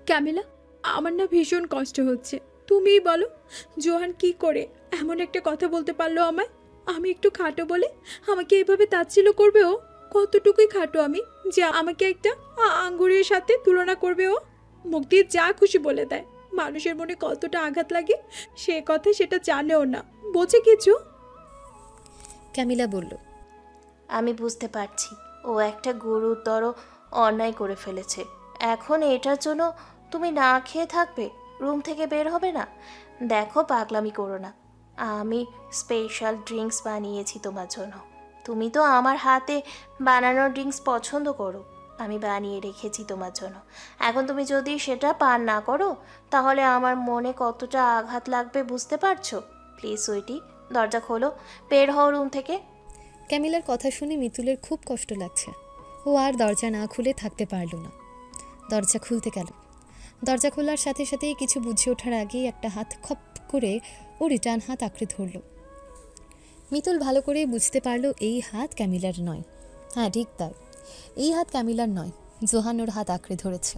ক্যামেলা, আমার না ভীষণ কষ্ট হচ্ছে। তুমিই বলো, জোহান কি করে এমন একটা কথা বলতে পারলো আমায়? আমি একটু খাটো বলে আমাকে এভাবে তাচ্ছিল্য করবে ও? কতটুকুই খাটো আমি যে আমাকে একটা আঙ্গুরের সাথে তুলনা করবে ও? মুখ দিয়ে যা খুশি বলে দেয়। মানুষের মনে কতটা আঘাত লাগে সে কথা সেটা জানেও না, বোঝে কিছু? ক্যামিলা বলল, আমি বুঝতে পারছি ও একটা গুরুতর অন্যায় করে ফেলেছে। এখন এটার জন্য তুমি না খেয়ে থাকবে, রুম থেকে বের হবে না? দেখো, পাগলামি করো না। আমি স্পেশাল ড্রিঙ্কস বানিয়েছি তোমার জন্য। তুমি তো আমার হাতে বানানো ড্রিঙ্কস পছন্দ করো। আমি বানিয়ে রেখেছি তোমার জন্য। এখন তুমি যদি সেটা পান না করো তাহলে আমার মনে কতটা আঘাত লাগবে বুঝতে পারছো? প্লিজ সুইটি, দরজা খোলো, বের হও রুম থেকে। ক্যামিলার কথা শুনে মিতুলের খুব কষ্ট লাগছে। ও আর দরজা না খুলে থাকতে পারল না। দরজা খুলতে গেল। দরজা খোলার সাথে সাথেই কিছু বুঝে ওঠার আগেই একটা হাত খপ করে ও রিটার্ন হাত আঁকড়ে ধরল। মিতুল ভালো করে বুঝতে পারল এই হাত ক্যামিলার নয়। হ্যাঁ, ঠিক তাই, এই হাত ক্যামিলার নয়, জোহান ওর হাত আঁকড়ে ধরেছে।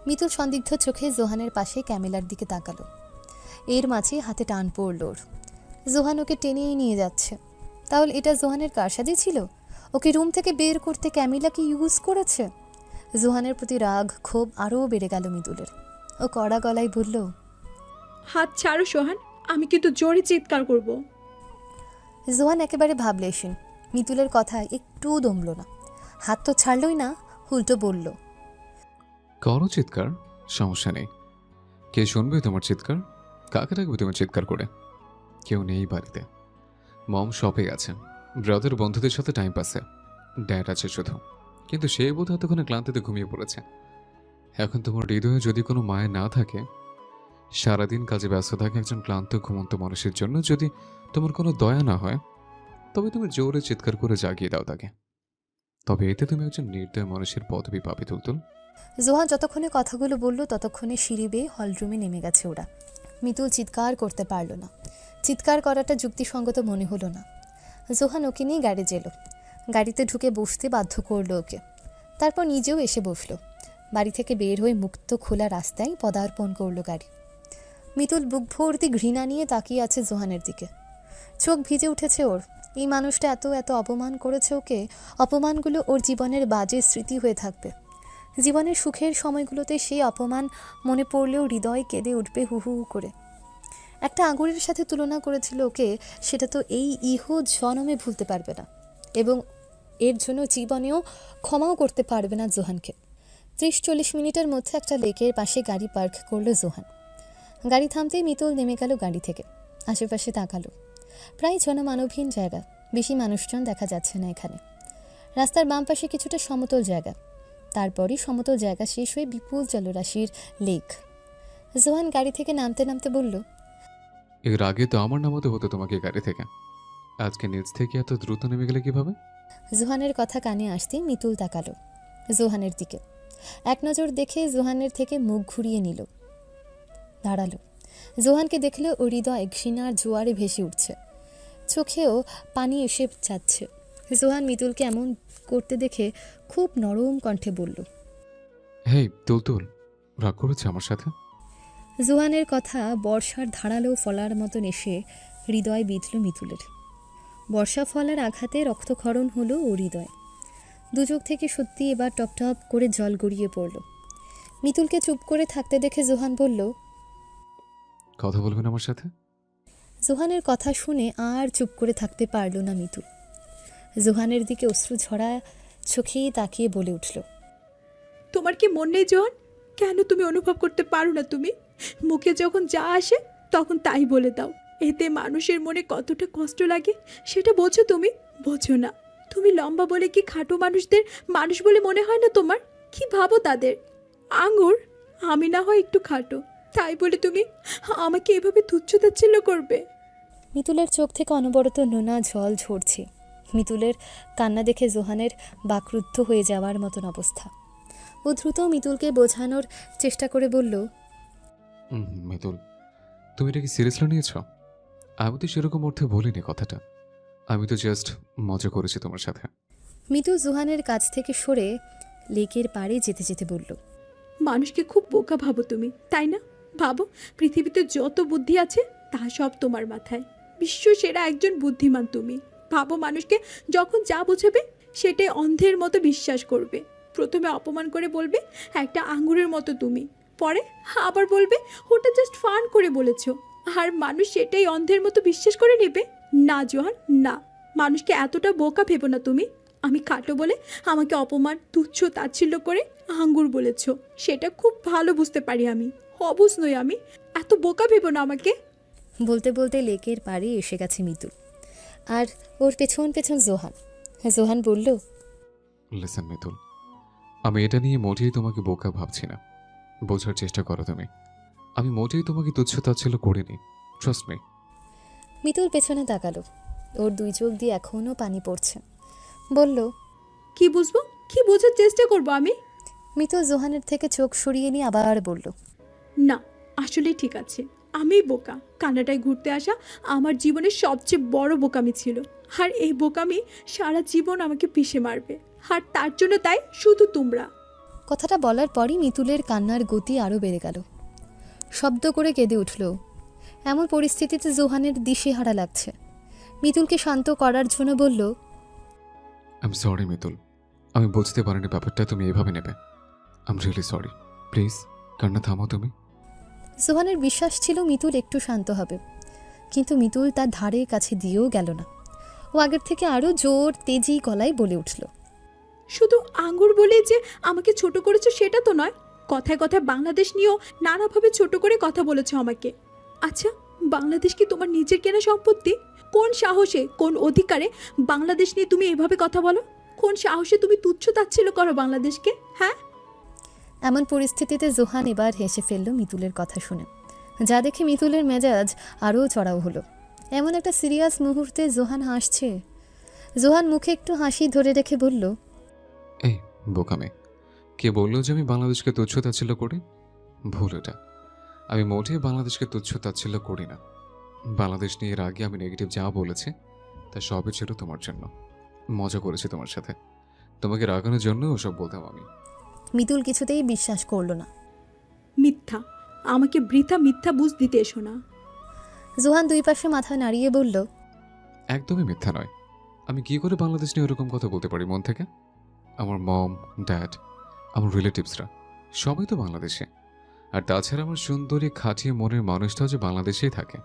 মিতুল সন্দিগ্ধ চোখে জোহানের পাশে ক্যামিলার দিকে তাকালো। এর মাঝে হাতে টান পড়ল ওর। জোহান ওকে টেনেই নিয়ে যাচ্ছে। তাহলে এটা জোহানের কারসাজি ছিল? ওকে রুম থেকে বের করতে ক্যামিলাকে ইউজ করেছে? জোহানের প্রতি রাগ ক্ষোভ আরও বেড়ে গেল মিতুলের। ও কড়া গলায় বলল, হাত ছাড়ো সোহান, আমি কিন্তু জোরে চিৎকার করব। জোহান একেবারে ভাবলেশীন। মিতুলের কথা একটুও দমল না। হাত তো ছাড়লই না, উল্টো বলল, করো চিৎকার, সমস্যা নেই। কে শুনবে তোমার চিৎকার? কাকে রাখবে তোমার চিৎকার করে? কেউ নেই বাড়িতে। মম শপে আছে, ব্রাদার বন্ধুদের সাথে টাইম পাসে, ড্যাড আছে শুধু। কিন্তু সে বোধ এতক্ষণে ক্লান্তিতে ঘুমিয়ে পড়েছে। এখন তোমার হৃদয়ে যদি কোনো মায়া না থাকে, সারাদিন কাজে ব্যস্ত থাকে একজন ক্লান্ত ঘুমন্ত মানুষের জন্য, যদি তোমার কোনো দয়া না হয়, তবে তুমি জোরে চিৎকার করে জাগিয়ে দাও তাকে। তবে এতে তুমি একজন নির্দয় মানুষের পদবি পাবে তুলতুল। জোহান যতক্ষণে কথাগুলো বলল ততক্ষণে সিঁড়ি বেয়ে হলরুমে নেমে গেছে ওরা। মিতুল চিৎকার করতে পারল না। চিৎকার করাটা যুক্তিসঙ্গত মনে হলো না। জোহান ওকে নিয়ে গ্যারেজ এলো। গাড়িতে ঢুকে বসতে বাধ্য করলো ওকে। তারপর নিজেও এসে বসলো। বাড়ি থেকে বের হয়ে মুক্ত খোলা রাস্তায় পদার্পণ করলো গাড়ি। মিতুল বুক ভর্তি ঘৃণা নিয়ে তাকিয়ে আছে জোহানের দিকে। চোখ ভিজে উঠেছে ওর। এই মানুষটা এত এত অপমান করেছে ওকে। অপমানগুলো ওর জীবনের বাজে স্মৃতি হয়ে থাকবে। জীবনের সুখের সময়গুলোতে সেই অপমান মনে পড়লেও হৃদয় কেঁদে উঠবে হু হু করে। একটা আঙুরের সাথে তুলনা করেছিল ওকে, সেটা তো এই ইহো জনমে ভুলতে পারবে না, এবং এর জন্য জীবনেও ক্ষমাও করতে পারবে না জোহানকে। 30-40 মিনিটের মধ্যে একটা লেকের পাশে গাড়ি পার্ক করলো জোহান। গাড়ি থামতেই মিতুল নেমে গেল গাড়ি থেকে। আশেপাশে তাকালো। প্রায় জনমানবহীন জায়গা, বেশি মানুষজন দেখা যাচ্ছে না এখানে। রাস্তার বাম পাশে কিছুটা সমতল জায়গা, তারপরই সমতল জায়গা শেষ হয়ে বিপুল জলরাশির লেক। জোহান গাড়ি থেকে নামতে নামতে বলল, এর আগে তো আমার নামাতে হতো তোমাকে গাড়ি থেকে, আজকে নিচ থেকে এত দ্রুত নেমে গেলে কিভাবে? জোহানের কথা কানে আসতেই মিতুল তাকালো জোহানের দিকে। এক নজর দেখে জোহানের থেকে মুখ ঘুরিয়ে নিল, দাঁড়ালো। জোহানকে দেখলে ও হৃদয় ঘৃণার জোয়ারে ভেসে উঠছে, চোখেও পানি এসে যাচ্ছে। জোহান মিতুলকে এমন করতে দেখে খুব নরম কণ্ঠে বলল, হেই তুলতুল, রাগ করেছে আমার সাথে? জোহানের কথা বর্ষার ধারালো ফলার মতন এসে হৃদয় বিঁধল মিতুলের। বর্ষা ফলার আঘাতে রক্তক্ষরণ হলো ও হৃদয়। দুচোখ থেকে সত্যি এবার টপটপ করে জল গড়িয়ে পড়ল। মিতুলকে চুপ করে থাকতে দেখে জোহান বলল, কথা বলবেন আমার সাথে? জোহানের কথা শুনে আর চুপ করে থাকতে পারল না মিতুল। জোহানের দিকে অশ্রু ঝরা চোখেই তাকিয়ে বলে উঠল, তোমার কি মন নেই জোহান? কেন তুমি অনুভব করতে পারো না? তুমি মুখে যখন যা আসে তখন তাই বলে দাও। এতে মানুষের মনে কতটা কষ্ট লাগে সেটা বোঝো তুমি? বোঝো না। তুমি লম্বা বলে কি খাটো মানুষদের মানুষ বলে মনে হয় না তোমার? কি ভাবো তাদের? আঙুর, আমি না হয় একটু খাটো, তাই বলে তুমি আমাকে এভাবে তুচ্ছ তাচ্ছিল্য করবে? মিতুলের চোখ থেকে অনবরত নোনা জল ঝরছে। মিতুলের কান্না দেখে জোহানের বাকরুদ্ধ হয়ে যাওয়ার মতন অবস্থা। ও দ্রুত মিতুলকে বোঝানোর চেষ্টা করে বলল, মিতুল, তুমি এটা কি সিরিয়াসলি নিয়েছ? আমি তো সেরকম অর্থে বলিনি কথাটা। আমি তো জাস্ট মজা করেছি তোমার সাথে। মিতুল জোহানের কাছ থেকে সরে লেকের পাড়ে যেতে যেতে বলল, মানুষকে খুব বোকা ভাবো তুমি, তাই না? ভাবো পৃথিবীতে যত বুদ্ধি আছে তা সব তোমার মাথায়। বিশ্ব সেরা একজন বুদ্ধিমান তুমি। ভাবো মানুষকে যখন যা বোঝাবে সেটাই অন্ধের মতো বিশ্বাস করবে। প্রথমে অপমান করে বলবে একটা আঙ্গুরের মতো তুমি, পরে আবার বলবে ওটা জাস্ট ফান করে বলেছো, আর মানুষ সেটাই অন্ধের মতো বিশ্বাস করে নেবে। না জোহান, না, মানুষকে এতটা বোকা ভেবো না তুমি। আমি খাটো বলে আমাকে অপমান তুচ্ছ তাচ্ছিল্য করে আঙ্গুর বলেছো, সেটা খুব ভালো বুঝতে পারি আমি। অবুঝ নই আমি, এত বোকা ভেবো না আমাকে। বলতে বলতে লেকের পাড়ে এসে গেছে মিতুল, আর ওর পেছন পেছন জোহান। জোহান বলল, লিসেন মিতুল, আমি এটা নিয়ে মোটেই তোমাকে বোকা ভাবছি না। বোঝার চেষ্টা করো তুমি। আমি মোটেই তোমাকে তুচ্ছ তাচ্ছিল্য করিনি, ট্রাস্ট মি। মিতুল পেছনে তাকালো। ওর দুই চোখ দিয়ে এখনও পানি পড়ছে। বলল, কি বুঝবো, কি বোঝার চেষ্টা করবো আমি? মিতুল জোহানের থেকে চোখ সরিয়ে নিয়ে আবার বলল, না, আসলে ঠিক আছে, আমিই বোকা। কানাডায় ঘুরতে আসা আমার জীবনের সবচেয়ে বড় বোকামি ছিল, আর এই বোকামি সারা জীবন আমাকে পিষে মারবে, আর তার জন্য তাই শুধু তোমরা। কথাটা বলার পরই মিতুলের কান্নার গতি আরও বেড়ে গেল। শব্দ করে কেঁদে উঠল। এমন পরিস্থিতিতে জোহানের দিশেহারা লাগছে। মিতুলকে শান্ত করার জন্য বলল, আই এম সরি মিতুল, আমি বুঝতে পারিনি ব্যাপারটা তুমি এভাবে নেবে। I am really sorry. Please কান্না থামাও তুমি। জোহানের বিশ্বাস ছিল মিতুল একটু শান্ত হবে, কিন্তু মিতুল তার ধারে কাছে দিয়েও গেল না। ও আগের থেকে আরও জোর তেজি গলায় বলে উঠল, শুধু আঙ্গুর বলে যে আমাকে ছোট করেছো সেটা তো নয়, কথায় কথায় বাংলাদেশ নিয়েও নানাভাবে ছোট করে কথা বলেছো আমাকে। আচ্ছা, বাংলাদেশ কি তোমার নিজের কেনা সম্পত্তি? কোন সাহসে, কোন অধিকারে বাংলাদেশ নিয়ে তুমি এভাবে কথা বলো? কোন সাহসে তুমি তুচ্ছ তাচ্ছিল্য করো বাংলাদেশকে? হ্যাঁ, এমন পরিস্থিতিতে জোহান এবার হেসে ফেলল মিতুলের কথা শুনে, যা দেখে মিতুলের মেজাজ আরও চড়াও হলো। এমন একটা সিরিয়াস মুহূর্তে জোহান হাসছে। জোহান মুখে একটু হাসি ধরে রেখে বলল, এই বোকামে, কে বললো যে আমি বাংলাদেশকে তুচ্ছ তাচ্ছিল্য করি? ভুল এটা। আমি মোটেই বাংলাদেশকে তুচ্ছ তাচ্ছিল্য করি না। বাংলাদেশ নিয়ে এর আগে আমি নেগেটিভ যা বলেছি তা সবই ছিল তোমার জন্য। মজা করেছি তোমার সাথে, তোমাকে রাগানোর জন্য ওসব বলতাম আমি। মিতুল কিছুতেই বিশ্বাস করল না। মিথ্যা, আমাকে বৃথা মিথ্যা বুঝ দিতে এসো না। জোহান দুই পাশে মাথা নাড়িয়ে বলল, একদমই মিথ্যা নয়। আমি কি করে বাংলাদেশ নিয়ে ওরকম কথা বলতে পারি মন থেকে? আমার মম, ড্যাড, আমার রিলেটিভসরা সবাই তো বাংলাদেশে। আর তাছাড়া আমার সুন্দরী খাটিয়ে মনের মানুষটাও যে বাংলাদেশেই থাকে।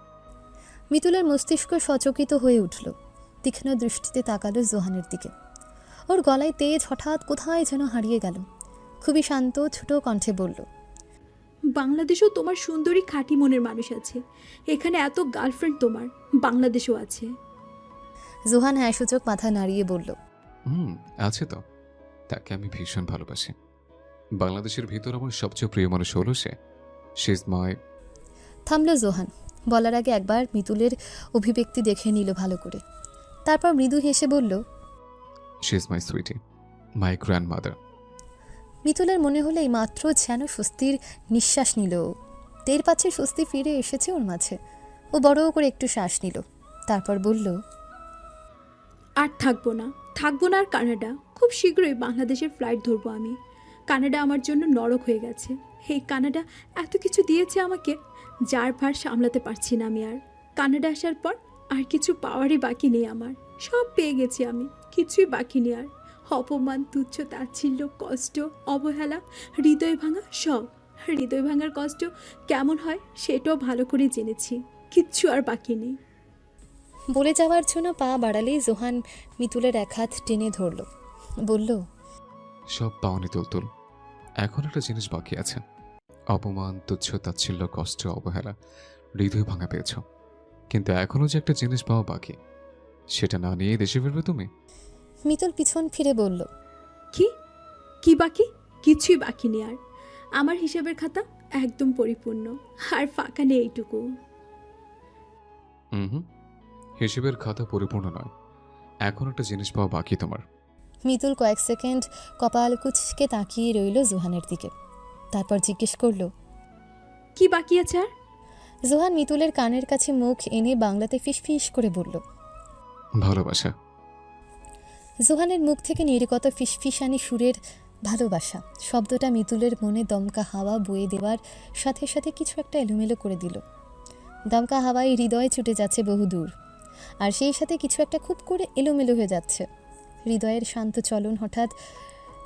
মিতুলের মস্তিষ্ক সচকিত হয়ে উঠল। তীক্ষ্ণ দৃষ্টিতে তাকালো জোহানের দিকে। ওর গলায় তেজ হঠাৎ কোথায় যেন হারিয়ে গেল। খুবই শান্ত ছোট কণ্ঠে বলল, বাংলাদেশেও তোমার সুন্দরী খাঁটি মনের মানুষ আছে। এখানে এত গার্লফ্রেন্ড তোমার, বাংলাদেশেও আছে। জোহান হ্যাঁ সূচক মাথা নাড়িয়ে বলল, আছে তো। তাকে আমি ভীষণ ভালোবাসি। বাংলাদেশের ভিতর আমার সবচেয়ে প্রিয় মানুষ হলো সে। শি ইজ মাই। থামল জোহান। বলার আগে একবার মিতুলের অভিব্যক্তি দেখে নিল ভালো করে। তারপর মৃদু হেসে বলল, she is my sweetie, my grandmother. মিতুলের মনে হলো এই মাত্র যেন স্বস্তির নিঃশ্বাস নিল। টের পাচ্ছে স্বস্তি ফিরে এসেছে ওর মাঝে। ও বড় করে একটু শ্বাস নিল। তারপর বলল, আর থাকবো না, থাকবো না আর কানাডা। খুব শীঘ্রই বাংলাদেশের ফ্লাইট ধরবো আমি। কানাডা আমার জন্য নরক হয়ে গেছে। এই কানাডা এত কিছু দিয়েছে আমাকে, যার ভার সামলাতে পারছি না আমি আর। কানাডা আসার পর আর কিছু পাওয়ারই বাকি নেই আমার। সব পেয়ে গেছি আমি, কিছুই বাকি নেই আর। অপমান, তুচ্ছ তাচ্ছিল্য, কষ্ট, অবহেলা, হৃদয় ভাঙা, সব। হৃদয় ভাঙার কষ্ট কেমন হয় সেটাও ভালো করে জেনেছি। কিচ্ছু আর বাকি নেই। বলে যাওয়ার জন্য পা বাড়ালেই জোহান মিতুলের এক হাত টেনে ধরল। বলল, সব পাওনি তুলতুল, এখন একটা জিনিস বাকি আছে। অপমান, তুচ্ছ তাচ্ছিল্য, কষ্ট, অবহেলা, হৃদয় ভাঙা পেয়েছ, কিন্তু এখনও যে একটা জিনিস পাওয়া বাকি, সেটা না নিয়েই দেশে ফিরবে তুমি। মিতুল পিছন ফিরে বলল, কি কি বাকি? কিছুই বাকি নেই আর। আমার হিসাবের খাতা একদম পরিপূর্ণ, আর ফাঁকা নেই এইটুকু। হুম, হিসেবের খাতা পরিপূর্ণ নয়, এখন একটা জিনিস পাওয়া বাকি তোমার। মিতুল কয়েক সেকেন্ড কপাল কুঁচকে তাকিয়ে রইল জোহানের দিকে। তারপর জিজ্ঞেস করল, কি বাকি আছে আর? জোহান মিতুলের কানের কাছে মুখ এনে বাংলাতে ফিসফিস করে বলল, ভালোবাসা। জোহানের মুখ থেকে নির্গত ফিসফিসানি সুরের ভালোবাসা শব্দটা মিতুলের মনে দমকা হাওয়া বয়ে দেওয়ার সাথে সাথে কিছু একটা এলোমেলো করে দিল। দমকা হাওয়ায় হৃদয়ে ছুটে যাচ্ছে বহুদূর, আর সেই সাথে কিছু একটা খুব করে এলোমেলো হয়ে যাচ্ছে। হৃদয়ের শান্ত চলন হঠাৎ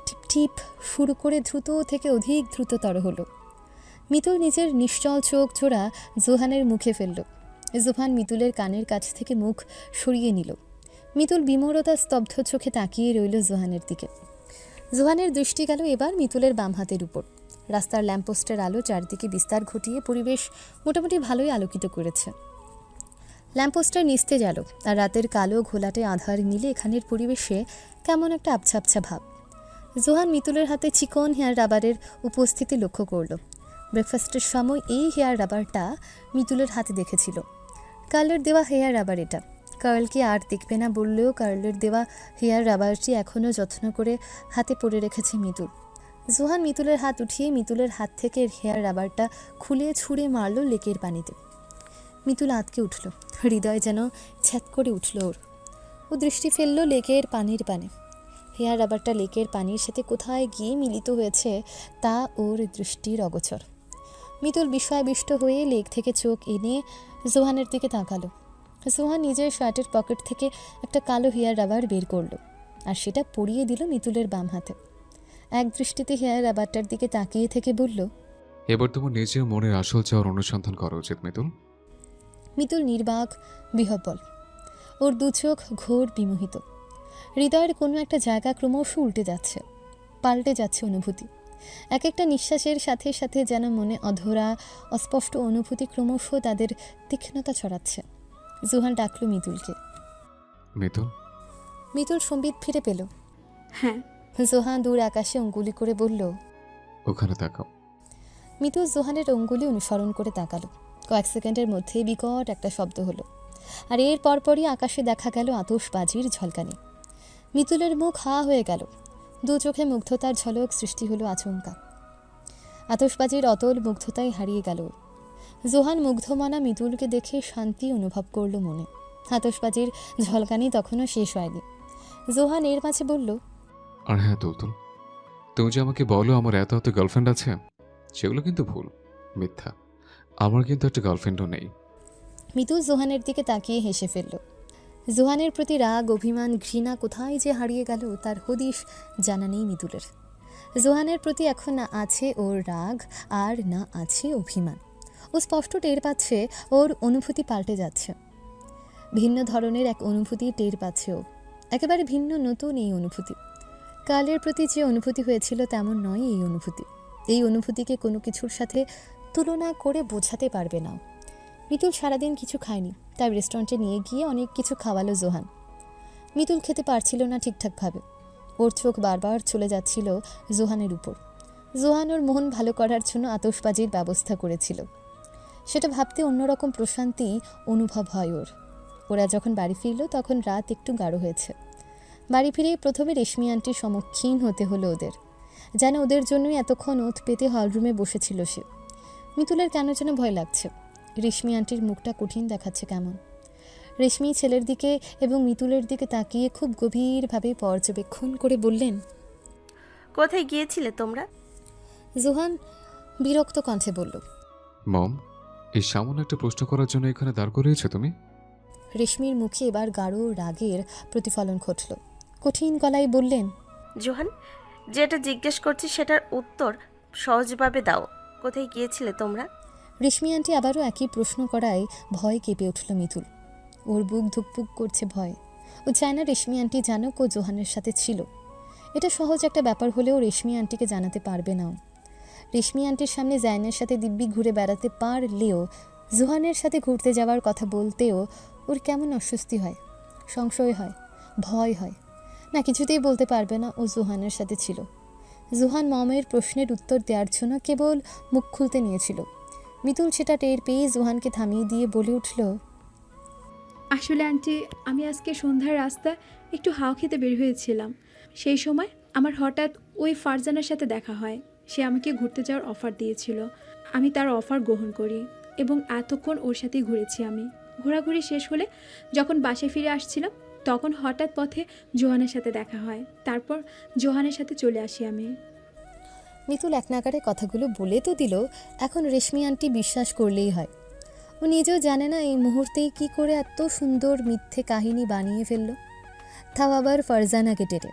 টিপ টিপ শুরু করে দ্রুত থেকে অধিক দ্রুততর হলো। মিতুল নিজের নিশ্চল চোখ জোড়া জোহানের মুখে ফেলল। জোহান মিতুলের কানের কাছ থেকে মুখ সরিয়ে নিল। মিতুল বিমরতা স্তব্ধ চোখে তাকিয়ে রইল জোহানের দিকে। জোহানের দৃষ্টি গেল এবার মিতুলের বাম হাতের উপর। রাস্তার ল্যাম্পপোস্টের আলো চারদিকে বিস্তার ঘটিয়ে পরিবেশ মোটামুটি ভালোই আলোকিত করেছে। ল্যাম্পপোস্টের নিস্তেজ আলো আর রাতের কালো ঘোলাটে আধার মিলে এখানের পরিবেশে কেমন একটা আবছা আবছা ভাব। জোহান মিতুলের হাতে চিকন হেয়ার রাবারের উপস্থিতি লক্ষ্য করল। ব্রেকফাস্টের সময় এই হেয়ার রাবারটা মিতুলের হাতে দেখেছিল। কার্লের দেওয়া হেয়ার রাবার এটা। কার্লকে আর দেখবে না বললেও কার্লের দেওয়া হেয়ার রাবারটি এখনও যত্ন করে হাতে পরে রেখেছে মিতুল। জোহান মিতুলের হাত উঠিয়ে মিতুলের হাত থেকে হেয়ার রাবারটা খুলে ছুঁড়ে মারল লেকের পানিতে। মিতুল আঁতকে উঠল, হৃদয় যেন ছ্যাত করে উঠল ওর। ও দৃষ্টি ফেলল লেকের পানির পানে। হেয়ার রাবারটা লেকের পানির সাথে কোথায় গিয়ে মিলিত হয়েছে তা ওর দৃষ্টির অগোচর। মিতুল বিস্ময়াবিষ্ট হয়ে লেক থেকে চোখ এনে জোহানের দিকে তাকালো। জোহান নিজের শার্টের পকেট থেকে একটা কালো হেয়ার রাবার বের করলো আর সেটা পরিয়ে দিল মিতুলের বাম হাতে। এক দৃষ্টিতে হেয়ার রাবারটার দিকে তাকিয়ে থেকে বলল, এবার তোমার নিজের মনের আসল চাওয়ার অনুসন্ধান করা উচিত মিতুল। মিতুল নির্বাক বিহ্বল, ওর দু চোখ ঘোর বিমোহিত। হৃদয়ের কোনো একটা জায়গা ক্রমশ উল্টে যাচ্ছে, পাল্টে যাচ্ছে অনুভূতি। এক একটা নিঃশ্বাসের সাথে সাথে যেন মনে অধরা অস্পষ্ট অনুভূতি ক্রমশ তাদের তীক্ষ্ণতা ছড়াচ্ছে। জোহান ডাকল মিতুলকে। মিতুল। মিতুল সম্বিত ফিরে পেল। হ্যাঁ। জোহান দূর আকাশে অঙ্গুলি করে বলল, ওখানে তাকাও। মিতুল জোহানের অঙ্গুলি অনুসরণ করে তাকালো। কয়েক সেকেন্ডের মধ্যে বিকট একটা শব্দ হলো, আর এর পরপরই আকাশে দেখা গেল আতশবাজির ঝলকানি। মিতুলের মুখ হা হয়ে গেল। দু চোখে মুগ্ধতার ঝলক সৃষ্টি হলো আচমকা। আতশবাজির অতল মুগ্ধতাই হারিয়ে গেল। জোহান মুগ্ধমনা মিতুলকে দেখে শান্তি অনুভব করল মনে। আতশবাজির ঝলকানি তখনও শেষ হয়নি। জোহান এর মাঝে বলল, আর হ্যাঁ তুলতুল, তুমি যে আমাকে বলো আমার এত এত গার্লফ্রেন্ড আছে, সেগুলো কিন্তু ভুল, মিথ্যা। আমার কিন্তু একটা গার্লফ্রেন্ডও নেই। মিতুল জোহানের দিকে তাকিয়ে হেসে ফেলল। জোহানের প্রতি রাগ, অভিমান, ঘৃণা কোথায় যে হারিয়ে গেল তার হদিশ জানা নেই মিতুলের। জোহানের প্রতি এখন না আছে ওর রাগ আর না আছে অভিমান। ও স্পষ্ট টের পাচ্ছে ওর অনুভূতি পাল্টে যাচ্ছে। ভিন্ন ধরনের এক অনুভূতি টের পাচ্ছে ও, একেবারে ভিন্ন নতুন এই অনুভূতি। কালের প্রতি যে অনুভূতি হয়েছিল তেমন নয় এই অনুভূতি। এই অনুভূতিকে কোনো কিছুর সাথে তুলনা করে বোঝাতে পারবে না। মিতুল সারাদিন কিছু খায়নি, তাই রেস্টুরেন্টে নিয়ে গিয়ে অনেক কিছু খাওয়ালো জোহান। মিতুল খেতে পারছিল না ঠিকঠাকভাবে। ওর চোখ বারবার চলে যাচ্ছিল জোহানের উপর। জোহান ওর মন ভালো করার জন্য আতশবাজির ব্যবস্থা করেছিল। সেটা ভাবতে অন্যরকম প্রশান্তি অনুভব হয় ওর। ওরা যখন বাড়ি ফিরল তখন রাত একটু গাঢ় হয়েছে। বাড়ি ফিরে প্রথমে রেশমি আন্টির সম্মুখীন হতে হলো ওদের। যেন ওদের জন্যই এতক্ষণ ওথ পেতে হলরুমে বসেছিল সে। মিতুলের কেন যেন ভয় লাগছে। রেশমি আন্টির মুখটা কঠিন দেখাচ্ছে কেমন। রেশমি ছেলের দিকে এবং মিতুলের দিকে তাকিয়ে খুব গভীরভাবে পর্যবেক্ষণ করে বললেন, কোথায় গিয়েছিলে তোমরা? জোহান বিরক্ত কণ্ঠে বলল, মম, এই সামান্য একটা প্রশ্ন করার জন্য এখানে দাঁড় করিয়েছো তুমি? রেশমির মুখে এবার গাঢ় রাগের প্রতিফলন ঘটল। কঠিন গলায় বললেন, জোহান, যেটা জিজ্ঞেস করছি সেটার উত্তর সহজভাবে দাও। কোথায় গিয়েছিলে তোমরা? রেশমি আন্টি আবারও একই প্রশ্ন করায় ভয় কেঁপে উঠল মিতুল। ওর বুক ধুকপুক করছে ভয়। ও চায় না রেশমি আন্টি জানুক ও জোহানের সাথে ছিল। এটা সহজ একটা ব্যাপার হলেও রেশমি আন্টিকে জানাতে পারবে না ও। রেশমি আন্টির সামনে জাইনের সাথে দিব্যি ঘুরে বেড়াতে পারলেও জোহানের সাথে ঘুরতে যাওয়ার কথা বলতেও ওর কেমন অস্বস্তি হয়, সংশয় হয়, ভয় হয়। না, কিছুতেই বলতে পারবে না ও জোহানের সাথে ছিল। জোহান মমের প্রশ্নের উত্তর দেওয়ার জন্য কেবল মুখ খুলতে নিয়েছিল। মিতুল সেটা টের পেয়ে জোহানকে থামিয়ে দিয়ে বলে উঠল, আসলে আন্টি, আমি আজকে সন্ধ্যার রাস্তায় একটু হাওয়া খেতে বের হয়েছিলাম। সেই সময় আমার হঠাৎ ওই ফারজানার সাথে দেখা হয়। সে আমাকে ঘুরতে যাওয়ার অফার দিয়েছিল। আমি তার অফার গ্রহণ করি এবং এতক্ষণ ওর সাথেই ঘুরেছি আমি। ঘোরাঘুরি শেষ হলে যখন বাসায় ফিরে আসছিলাম তখন হঠাৎ পথে জোহানের সাথে দেখা হয়, তারপর জোহানের সাথে চলে আসি আমি। মিতুল এক নাগারে কথাগুলো বলে তো দিল, এখন রেশমি আন্টি বিশ্বাস করলেই হয়। ও নিজেও জানে না এই মুহূর্তেই কি করে এত সুন্দর মিথ্যে কাহিনী বানিয়ে ফেলল, তাও আবার ফারজানাকে টেরে।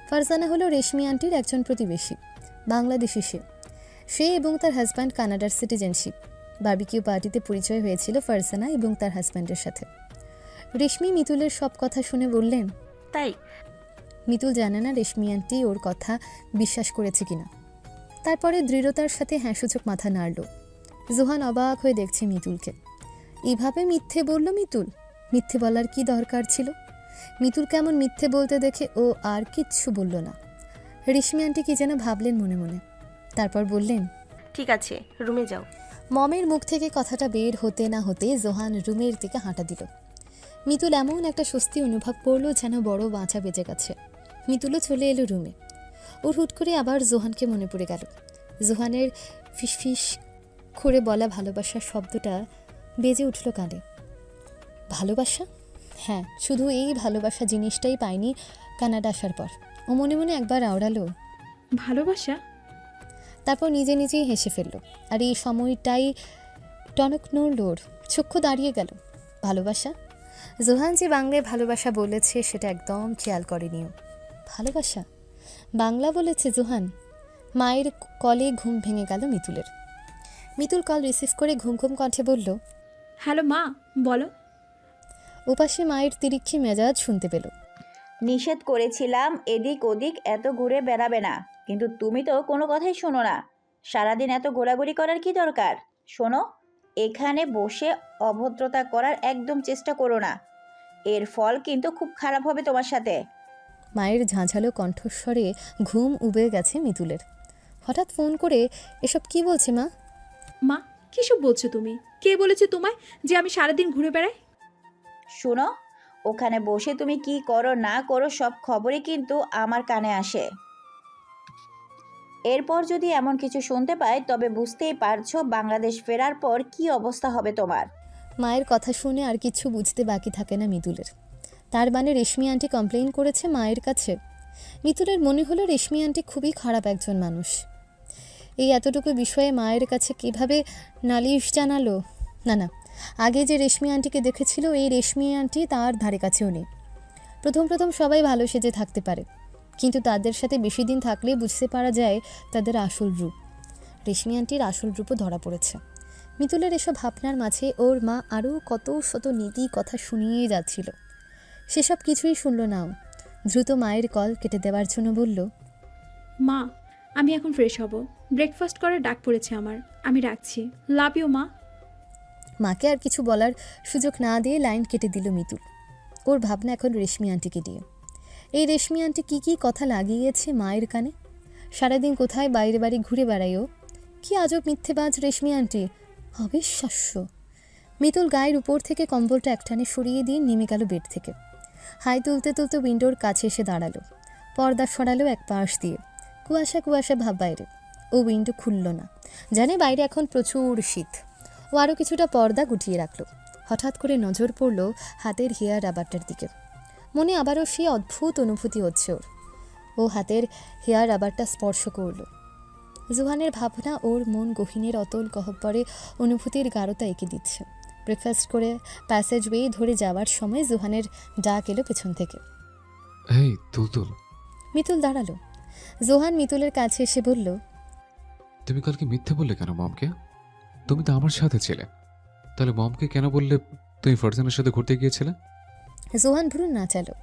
ফারজানা হলো রেশমি আন্টির একজন প্রতিবেশী, বাংলাদেশি। সে এবং তার হাজব্যান্ড কানাডার সিটিজেনশিপ। বারবিকিউ পার্টিতে পরিচয় হয়েছিল ফারজানা এবং তার হাজব্যান্ডের সাথে। রেশমি মিতুলের সব কথা শুনে বললেন, তাই? মিতুল জানে না রেশমি আন্টি ওর কথা বিশ্বাস করেছে কিনা। তারপরে দৃঢ়তার সাথে হ্যাঁসূচক মাথা নাড়ল। জোহান অবাক হয়ে দেখছে মিতুলকে। এভাবে মিথ্যে বলল মিতুল? মিথ্যে বলার কি দরকার ছিল? মিতুল কেমন মিথ্যে বলতে দেখে ও আর কিচ্ছু বলল না। রেশমি আন্টি কি যেন ভাবলেন মনে মনে, তারপর বললেন, ঠিক আছে, রুমে যাও। মমের মুখ থেকে কথাটা বের হতে না হতে জোহান রুমের দিকে হাঁটা দিল। মিতুল এমন একটা স্বস্তি অনুভব করলো যেন বড় বাঁচা বেঁচে গেছে। মিতুলও চলে এলো রুমে। ওর হুট করে আবার জোহানকে মনে পড়ে গেল। জোহানের ফিসফিস করে বলা ভালোবাসার শব্দটা বেজে উঠল কানে। ভালোবাসা? হ্যাঁ, শুধু এই ভালোবাসা জিনিসটাই পায়নি কানাডা আসার পর। ও মনে মনে একবার আওড়ালো, ভালোবাসা? তারপর নিজে নিজেই হেসে ফেলল। আর এই সময়টাই টনক নড়ল ওর, চক্ষু দাঁড়িয়ে গেল। ভালোবাসা? জোহান যে বাংলায় ভালোবাসা বলেছে সেটা একদম খেয়াল করেনি ও। ভালোবাসা বাংলা বলেছে জোহান। মায়ের কলে ঘুম ভেঙে গেল মিতুলের। মিতুল কল রিসিভ করে ঘুম ঘুম কণ্ঠে বলল, হ্যালো মা, বলো। ওপাশে মায়ের তিরিক্ষি মেজাজ শুনতে পেল। নিষেধ করেছিলাম এদিক ওদিক এত ঘুরে বেড়াবে না, কিন্তু তুমি তো কোনো কথাই শোনো না। সারাদিন এত ঘোরাঘুরি করার কি দরকার? শোনো, এখানে বসে অভদ্রতা করার একদম চেষ্টা করো না, এর ফল কিন্তু খুব খারাপ হবে তোমার সাথে। মায়ের ঝাঁঝালো কণ্ঠস্বরে ঘুম উবে গেছে মিতুলের। হঠাৎ ফোন করে এসব কি বলছে মা? মা, কিসব বলছো তুমি? কে বলেছে তোমায় যে আমি সারাদিন ঘুরে বেড়াই? শোনো, ওখানে বসে তুমি কি করো না করো সব খবরই কিন্তু আমার কানে আসে। এরপর যদি এমন কিছু শুনতে পাই তবে বুঝতেই পারছো বাংলাদেশ ফেরার পর কি অবস্থা হবে তোমার। মায়ের কথা শুনে আর কিছু বুঝতে বাকি থাকে না মিতুলের। তার মানে রেশমি আন্টি কমপ্লেইন করেছে মায়ের কাছে। মিতুলের মনে হলো রেশমি আন্টি খুবই খারাপ একজন মানুষ। এই এতটুকু বিষয়ে মায়ের কাছে কিভাবে নালিশ জানালো? না না, আগে যে রেশমি আন্টিকে দেখেছিল এই রেশমি আন্টি তার ধারে কাছেও নেই। প্রথম প্রথম সবাই ভালো সেজে থাকতে পারে, কিন্তু তাদের সাথে বেশি দিন থাকলে বুঝতে পারা যায় তাদের আসল রূপ। রেশমি আন্টির আসল রূপও ধরা পড়েছে। মিতুলের এসব ভাবনার মাঝে ওর মা আরও কত শত নীতি কথা শুনিয়ে যাচ্ছিল। সেসব কিছুই শুনল না ও। দ্রুত মায়ের কল কেটে দেওয়ার জন্য বলল, মা, আমি এখন ফ্রেশ হব, ব্রেকফাস্ট করার ডাক পড়েছে আমার, আমি রাখছি। লাভ ইউ মা। মাকে আর কিছু বলার সুযোগ না দিয়ে লাইন কেটে দিল মিতুল। ওর ভাবনা এখন রেশমি আন্টিকে দিয়ে। এই রেশমি আন্টি কী কী কথা লাগিয়েছে মায়ের কানে। সারাদিন কোথায় বাইরে বাড়ি ঘুরে বেড়ায় ও। কি আজব মিথ্যেবাজ রেশমি আন্টি, অবিশ্বাস্য। মিতুল গায়ের উপর থেকে কম্বলটা একটানে সরিয়ে দিয়ে নেমে গেল বেড থেকে। হাই তুলতে তুলতে উইন্ডোর কাছে এসে দাঁড়ালো। পর্দা সরালো এক পাশ দিয়ে। কুয়াশা কুয়াশা ভাব বাইরে। ও উইন্ডো খুলল না, জানে বাইরে এখন প্রচুর শীত। ও আরও কিছুটা পর্দা গুটিয়ে রাখলো। হঠাৎ করে নজর পড়ল হাতের হেয়ার রাবারটার দিকে। মনে আবারও সে অদ্ভুত অনুভূতি হচ্ছে ওর। ও হাতের হেয়ার রাবারটা স্পর্শ করল। জোহানের ভাবনা ওর মন গহীনের অতল গহ্বরে অনুভূতির গাঢ়তা এঁকে দিচ্ছে। ব্রেকফাস্ট করে প্যাসেজ ওয়ে ধরে যাওয়ার সময় জোহানের ডাক এলো পেছন থেকে। এই তুলতুল। মিতুল দাঁড়ালো। জোহান মিতুলের কাছে এসে বলল, তুমি কালকে মিথ্যে বললে কেন মমকে? তুমি তো আমার সাথে ছিলে, তাহলে মমকে কেন বললে তুমি ফারজানের সাথে ঘুরতে গিয়েছিলে? জোহান ভ্রু নাচালো।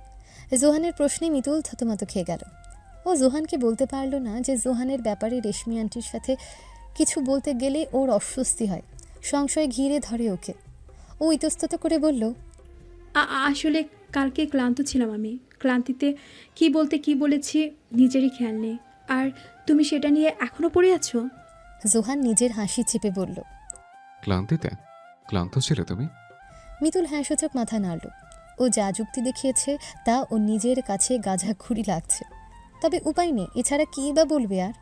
জোহানের প্রশ্নে মিতুল থতমত খেয়ে গেল। ও জোহানকে বলতে পারল না যে জোহানের ব্যাপারে রেশমি আন্টির সাথে কিছু বলতে গেলে ওর অস্বস্তি হয়, সংশয় ঘিরে ধরে ওকে। ও ইতস্তত করে বলল, আসলে কালকে ক্লান্ত ছিলাম আমি। ক্লান্তিতে কি বলতে কি বলেছি নিজেরই খেয়াল নেই। আর তুমি সেটা নিয়ে এখনো পড়ে আছো? জোহান নিজের হাসি চেপে বলল, ক্লান্তিতে? ক্লান্ত ছিলে তুমি? মিতুল হ্যাঁসূচক মাথা নাড়ল। ও যা যুক্তি দেখিয়েছে তা ও নিজের কাছে গাঁজাখুরি লাগছে, তবে উপায় নেই, এছাড়া কী বা বলবে আর।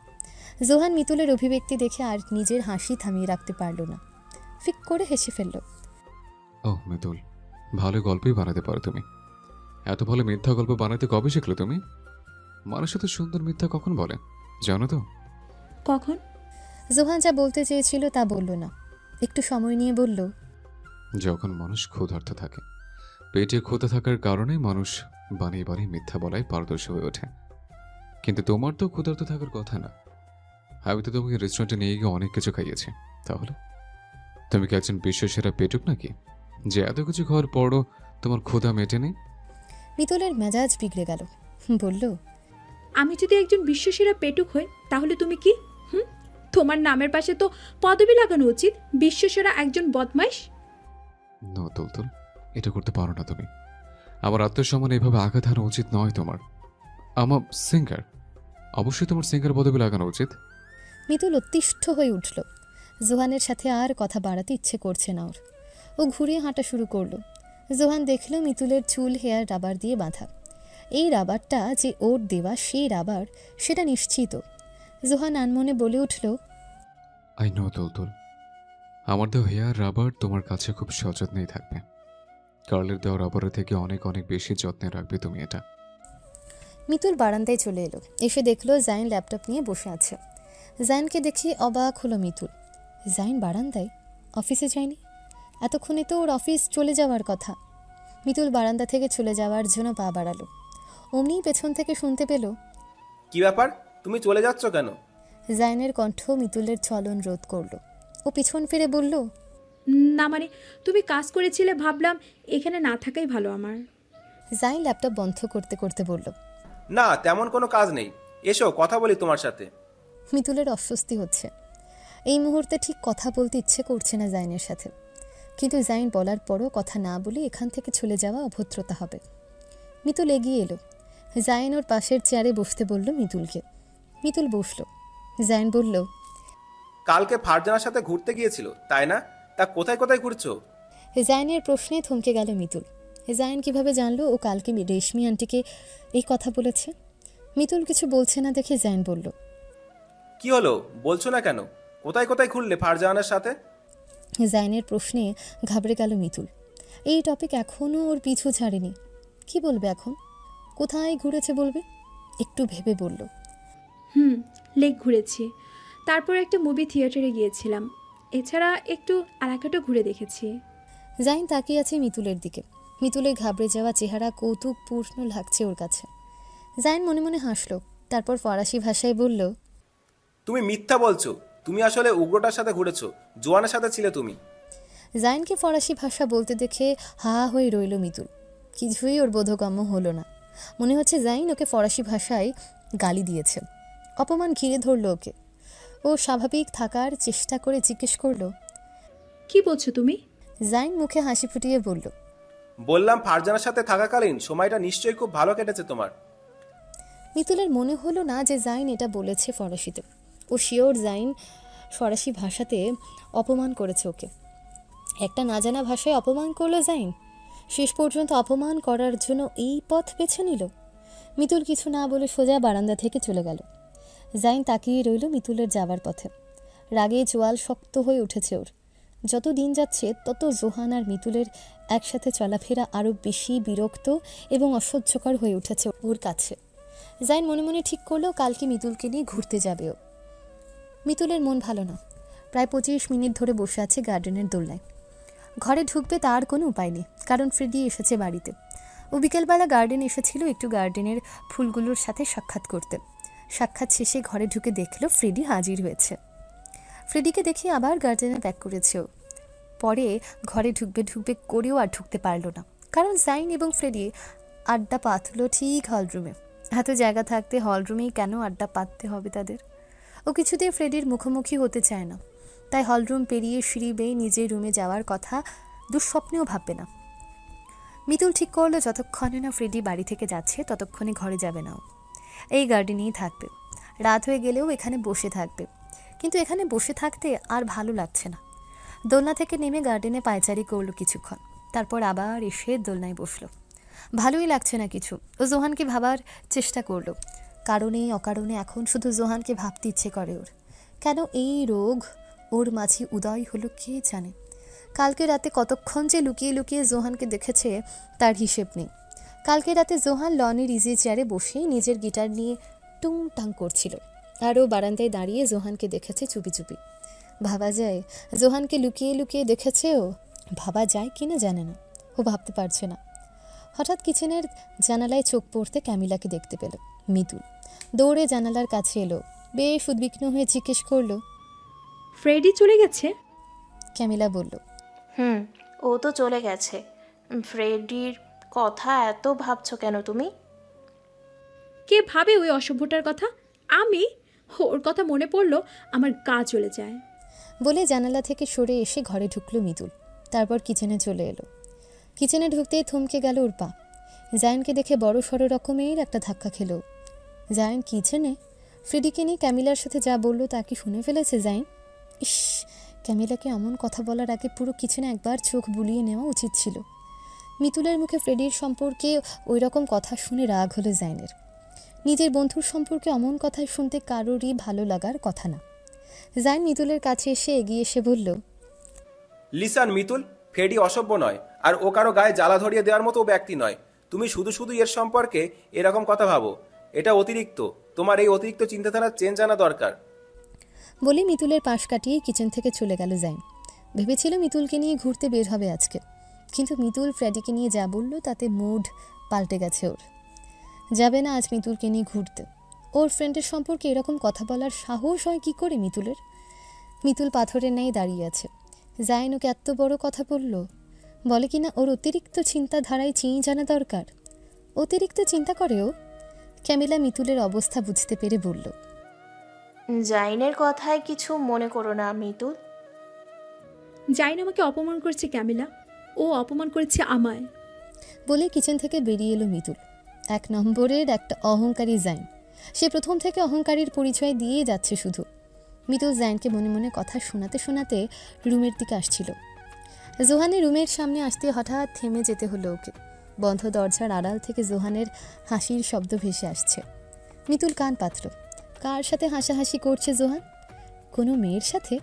জোহান মিতুলের অভিব্যক্তি দেখে আর নিজের হাসি থামিয়ে রাখতে পারল না, ফিক করে হেসে ফেলল। ও মিতুল, ভালো গল্পই বানাতে পারো তুমি। এত ভালো মিথ্যা গল্প বানাতে কবে শিখলে তুমি? মানুষ এত সুন্দর মিথ্যা কখন বলে জানো তো? কখন? জোহান যা বলতে চেয়েছিল তা বলল না, একটু সময় নিয়ে বলল, যখন মানুষ ক্ষুধার্ত থাকে, পেটে ক্ষুধা থাকার কারণে মানুষ বানিয়ে বানিয়ে মিথ্যা বলায় পারদর্শী হয়ে ওঠে। কিন্তু তোমার তো ক্ষুধার্ত থাকার কথা না। আমি তো তোমাকে রেস্টুরেন্টে নিয়ে গিয়ে অনেক কিছু খাইয়েছি। তাহলে তুমি কি একজন বিশ্বসেরা পেটুক নাকি, যে এত কিছু খাওয়ার পরও তোমার ক্ষুধা মেটেনি? মিতুলের মেজাজ বিগড়ে গেল। বলল, আমি যদি একজন বিশ্বসেরা পেটুক হই তাহলে তুমি কি? তোমার নামের পাশে তো পদবি লাগানো উচিত, বিশ্বসেরা একজন বদমাইশ। নো তুলতুল, এটা করতে পারো না তুমি। আমার আত্মসম্মান এইভাবে আঘাত হানা উচিত নয় তোমার। আমার সিঙ্গার, অবশ্যই তোমার সিঙ্গার পদবি লাগানো উচিত। মিতুল অতিষ্ঠ হয়ে উঠল। জোহানের সাথে আর কথা বাড়াতে ইচ্ছে করছে না ওর। ও ঘুরে হাঁটা শুরু করলো। জোহান দেখল মিতুলের চুল হেয়ার রাবার দিয়ে বাঁধা। এই রাবারটা যে ওর দেওয়া সেই রাবার, সেটা নিশ্চিত। জোহান আনমনে বলে উঠল, আই নো তুলতুল, আমার দেওয়া হেয়ার রাবার তোমার কাছে খুব সযত্নেই থাকবে। কার্লের দেওয়া রাবারের থেকে অনেক অনেক বেশি যত্নে রাখবে তুমি এটা। মিতুল বারান্দায় চলে এলো। এসে দেখলো জাইন ল্যাপটপ নিয়ে বসে আছে। জাইনকে দেখে অবাক হলো মিতুল। জাইন বারান্দায়? অফিসে যায়নি? এতক্ষণে তো ওর অফিস চলে যাওয়ার কথা। মিতুল বারান্দা থেকে চলে যাওয়ার জন্য পা বাড়ালো। অমনিই পেছন থেকে শুনতে পেল, কি ব্যাপার, তুমি চলে যাচ্ছ কেন? জাইনের কণ্ঠ মিতুলের চলন রোধ করলো। ও পিছন ফিরে বলল, না মানে, তুমি কাজ করেছিলে, ভাবলাম এখানে না থাকাই ভালো আমার। জাইন ল্যাপটপ বন্ধ করতে করতে বলল, না, তেমন কোনো কাজ নেই, এসো কথা বলি তোমার সাথে। মিতুলের অস্বস্তি হচ্ছে। এই মুহূর্তে ঠিক কথা বলতে ইচ্ছে করছে না জাইনের সাথে, কিন্তু জাইন বলার পরও কথা না বলে এখান থেকে চলে যাওয়া অভদ্রতা হবে। মিতুল এগিয়ে এলো। জাইন ওর পাশের চেয়ারে বসতে বলল মিতুলকে। মিতুল বসল। জাইন বলল, কালকে ফারজানার সাথে ঘুরতে গিয়েছিল তাই না? তা কোথায় কোথায় ঘুরছো? জাইনের প্রশ্নে থমকে গেল মিতুল। জাইন কিভাবে জানলো ও কালকে রেশমি আন্টিকে এই কথা বলেছে? মিতুল কিছু বলছে না দেখে জাইন বলল, কি হলো, বলছো না কেন? কোথায় কোথায় ঘুরলে ফারজানার সাথে? জাইনের প্রশ্নে ঘাবড়ে গেল মিতুল। এই টপিক এখনও ওর পিছু ছাড়েনি। কি বলবে এখন? কোথায় ঘুরেছে বলবে? একটু ভেবে বলল, লেক ঘুরেছি, তারপর একটা মুভি থিয়েটারে গিয়েছিলাম, এছাড়া একটু এলাকাটা ঘুরে দেখেছি। জাইন তাকিয়ে আছে মিতুলের দিকে। মিতুলের ঘাবড়ে যাওয়া চেহারা কৌতুকপূর্ণ লাগছে ওর কাছে। জাইন মনে মনে হাসলো, তারপর ফরাসি ভাষায় বলল, তুমি মিথ্যা বলছো, তুমি আসলে উগ্রটার সাথে ঘুরেছো, জোয়ানের সাথে ছিলে তুমি। জাইনকে ফরাসি ভাষা বলতে দেখে হা হয়ে রইল মিতুল। কিছুই ওর বোধগম্য হলো না। মনে হচ্ছে জাইন ওকে ফরাসি ভাষায় গালি দিয়েছে। অপমান ঘিরে ধরল ওকে। ও স্বাভাবিক থাকার চেষ্টা করে জিজ্ঞেস করলো, কি বলছো তুমি? জাইন মুখে হাসি ফুটিয়ে বলল, বললাম ফারজানার সাথে থাকাকালীন সময়টা নিশ্চয়ই খুব ভালো কেটেছে তোমার। মিতুলের মনে হলো না যে জাইন এটা বলেছে ফরাসিতে। ও শিওর জাইন ফরাসি ভাষাতে অপমান করেছে ওকে। একটা না জানা ভাষায় অপমান করলো জাইন। শেষ পর্যন্ত অপমান করার জন্য এই পথ বেছে নিল। মিতুল কিছু না বলে সোজা বারান্দা থেকে চলে গেল। জাইন তাকিয়ে রইল মিতুলের যাবার পথে। রাগে জোয়াল শক্ত হয়ে উঠেছে ওর। যত দিন যাচ্ছে তত জোহান আর মিতুলের একসাথে চলাফেরা আরও বেশি বিরক্ত এবং অসহ্যকর হয়ে উঠেছে ওর কাছে। জাইন মনে মনে ঠিক করলো কালকে মিতুলকে নিয়ে ঘুরতে যাবে ও। মিতুলের মন ভালো না। প্রায় 25 মিনিট ধরে বসে আছে গার্ডেনের দোলনায়। ঘরে ঢুকবে তার কোনো উপায় নেই, কারণ ফ্রেডি এসেছে বাড়িতে। ও বিকেলবেলা গার্ডেন এসেছিল একটু গার্ডেনের ফুলগুলোর সাথে সাক্ষাৎ করতে। সাক্ষাৎ শেষে ঘরে ঢুকে দেখলো ফ্রেডি হাজির হয়েছে। ফ্রেডিকে দেখে আবার গার্ডেনে ব্যাক করেছে ও। পরে ঘরে ঢুকবে করেও আর ঢুকতে পারলো না, কারণ জাইন এবং ফ্রেডি আড্ডা পাতলো ঠিক হলরুমে। এত জায়গা থাকতে হলরুমেই কেন আড্ডা পাততে হবে তাদের? ও কিছুতেই ফ্রেডির মুখোমুখি হতে চায় না, তাই হলরুম পেরিয়ে সিঁড়ি বেয়ে নিজের রুমে যাওয়ার কথা দুঃস্বপ্নেও ভাববে না। মিতুল ঠিক করলো যতক্ষণে না ফ্রেডি বাড়ি থেকে যাচ্ছে ততক্ষণে ঘরে যাবে না ও। এই গার্ডেনেই থাকবে। রাত হয়ে গেলেও এখানে বসে থাকবে। কিন্তু এখানে বসে থাকতে আর ভালো লাগছে না। দোলনা থেকে নেমে গার্ডেনে পায়চারি করলো কিছুক্ষণ, তারপর আবার এসে দোলনায় বসলো। ভালোই লাগছে না কিছু। ও জোহানকে ভাবার চেষ্টা করলো। কারণে অকারণে এখন শুধু জোহানকে ভাবতে ইচ্ছে করে ওর। কেন এই রোগ ওর মাঝে উদয় হলো কে জানে। কালকে রাতে কতক্ষণ যে লুকিয়ে লুকিয়ে জোহানকে দেখেছে তার হিসেব নেই। কালকে রাতে জোহান লনের ইজি চেয়ারে বসেই নিজের গিটার নিয়ে টুংটাং করছিল, আর ও বারান্দায় দাঁড়িয়ে জোহানকে দেখেছে চুপি চুপি। ভাবা যায় জোহানকে লুকিয়ে লুকিয়ে দেখেছে ও, ভাবা যায় কিনা জানে না, ও ভাবতে পারছে না। হঠাৎ কিচেনের জানালায় চোখ পড়তে ক্যামিলাকে দেখতে পেল। মিতুল দৌড়ে জানালার কাছে এলো, বেশ উদ্বিগ্ন হয়ে জিজ্ঞেস করলো। ফ্রেডি চলে গেছে? ক্যামিলা বলল, ও তো চলে গেছে। ফ্রেডির কথা এত ভাবছো কেন তুমি? কে ভাবে ওই অসভ্যটার কথা? আমি? ওর কথা মনে পড়লো আমার গা চলে যায়। বলে জানালা থেকে সরে এসে ঘরে ঢুকলো মিতুল। তারপর কিচেনে চলে এলো। কিচেনে ঢুকতেই থমকে গেল ওর পা। জায়ানকে দেখে বড় সড়ো রকমের একটা ধাক্কা খেলো। জায়ান কিচেনে? ফ্রেডিকে নিয়ে ক্যামিলার সাথে যা বললো তা কি শুনে ফেলেছে জায়ান? ইস, ক্যামিলাকে এমন কথা বলার আগে পুরো কিচেনে একবার চোখ বুলিয়ে নেওয়া উচিত ছিল। মিতুলের মুখে ফ্রেডির সম্পর্কে ওই রকম কথা শুনে রাগ হলো জায়ানের। নিজের বন্ধুর সম্পর্কে অমন কথা শুনতে কারোরই ভালো লাগার কথা না। জায়ান মিতুলের কাছে এসে এগিয়ে এসে বলল, লিসান মিতুল, ফ্রেডি অসভ্য নয়, আর ও কারো গায়ে জ্বালা ধরিয়ে দেওয়ার মতো ব্যক্তি নয়। তুমি শুধু শুধু এর সম্পর্কে এরকম কথা ভাবো। এটা অতিরিক্ত। তোমার এই অতিরিক্ত চিন্তাধারা চেঞ্জ আনা দরকার। বলে মিতুলের পাশ কাটিয়ে কিচেন থেকে চলে গেল জায়ান। ভেবেছিল মিতুলকে নিয়ে ঘুরতে বের হবে আজকে, কিন্তু মিতুল ফ্রেডিকে নিয়ে যা বলল তাতে মুড পাল্টে গেছে ওর। যাবে না আজ মিতুলকে নিয়ে ঘুরতে। ওর ফ্রেন্ডের সম্পর্কে এরকম কথা বলার সাহস হয় কি করে মিতুলের? মিতুল পাথরের ন্যায় দাঁড়িয়ে আছে। জায়ান ওকে এত বড় কথা বলল, বলে কিনা ওর অতিরিক্ত চিন্তাধারায় চেঞ্জ আনা দরকার। অতিরিক্ত চিন্তা করে ও? ক্যামিলা মিতুলের অবস্থা বুঝতে পেরে বলল, জাইনের কথায় কিছু মনে করো না মিতুল। জাইন আমাকে অপমান করেছে ক্যামিলা, ও অপমান করেছে আমায়। বলে কিচেন থেকে বেরিয়ে এলো মিতুল। এক নম্বরের একটা অহংকারী জাইন। সে প্রথম থেকে অহংকারীর পরিচয় দিয়ে যাচ্ছে শুধু। মিতুল জাইনকে মনে মনে কথা শোনাতে শোনাতে রুমের দিকে আসছিল। জোহানের রুমের সামনে আসতে হঠাৎ থেমে যেতে হলো ওকে। বন্ধ দরজার আড়াল থেকে জোহানের হাসির শব্দ ভেসে আসছে। মিতুল কান পাতল। কার সাথে হাসাহাসি করছে জোহান? কোনো মেয়ের সাথে?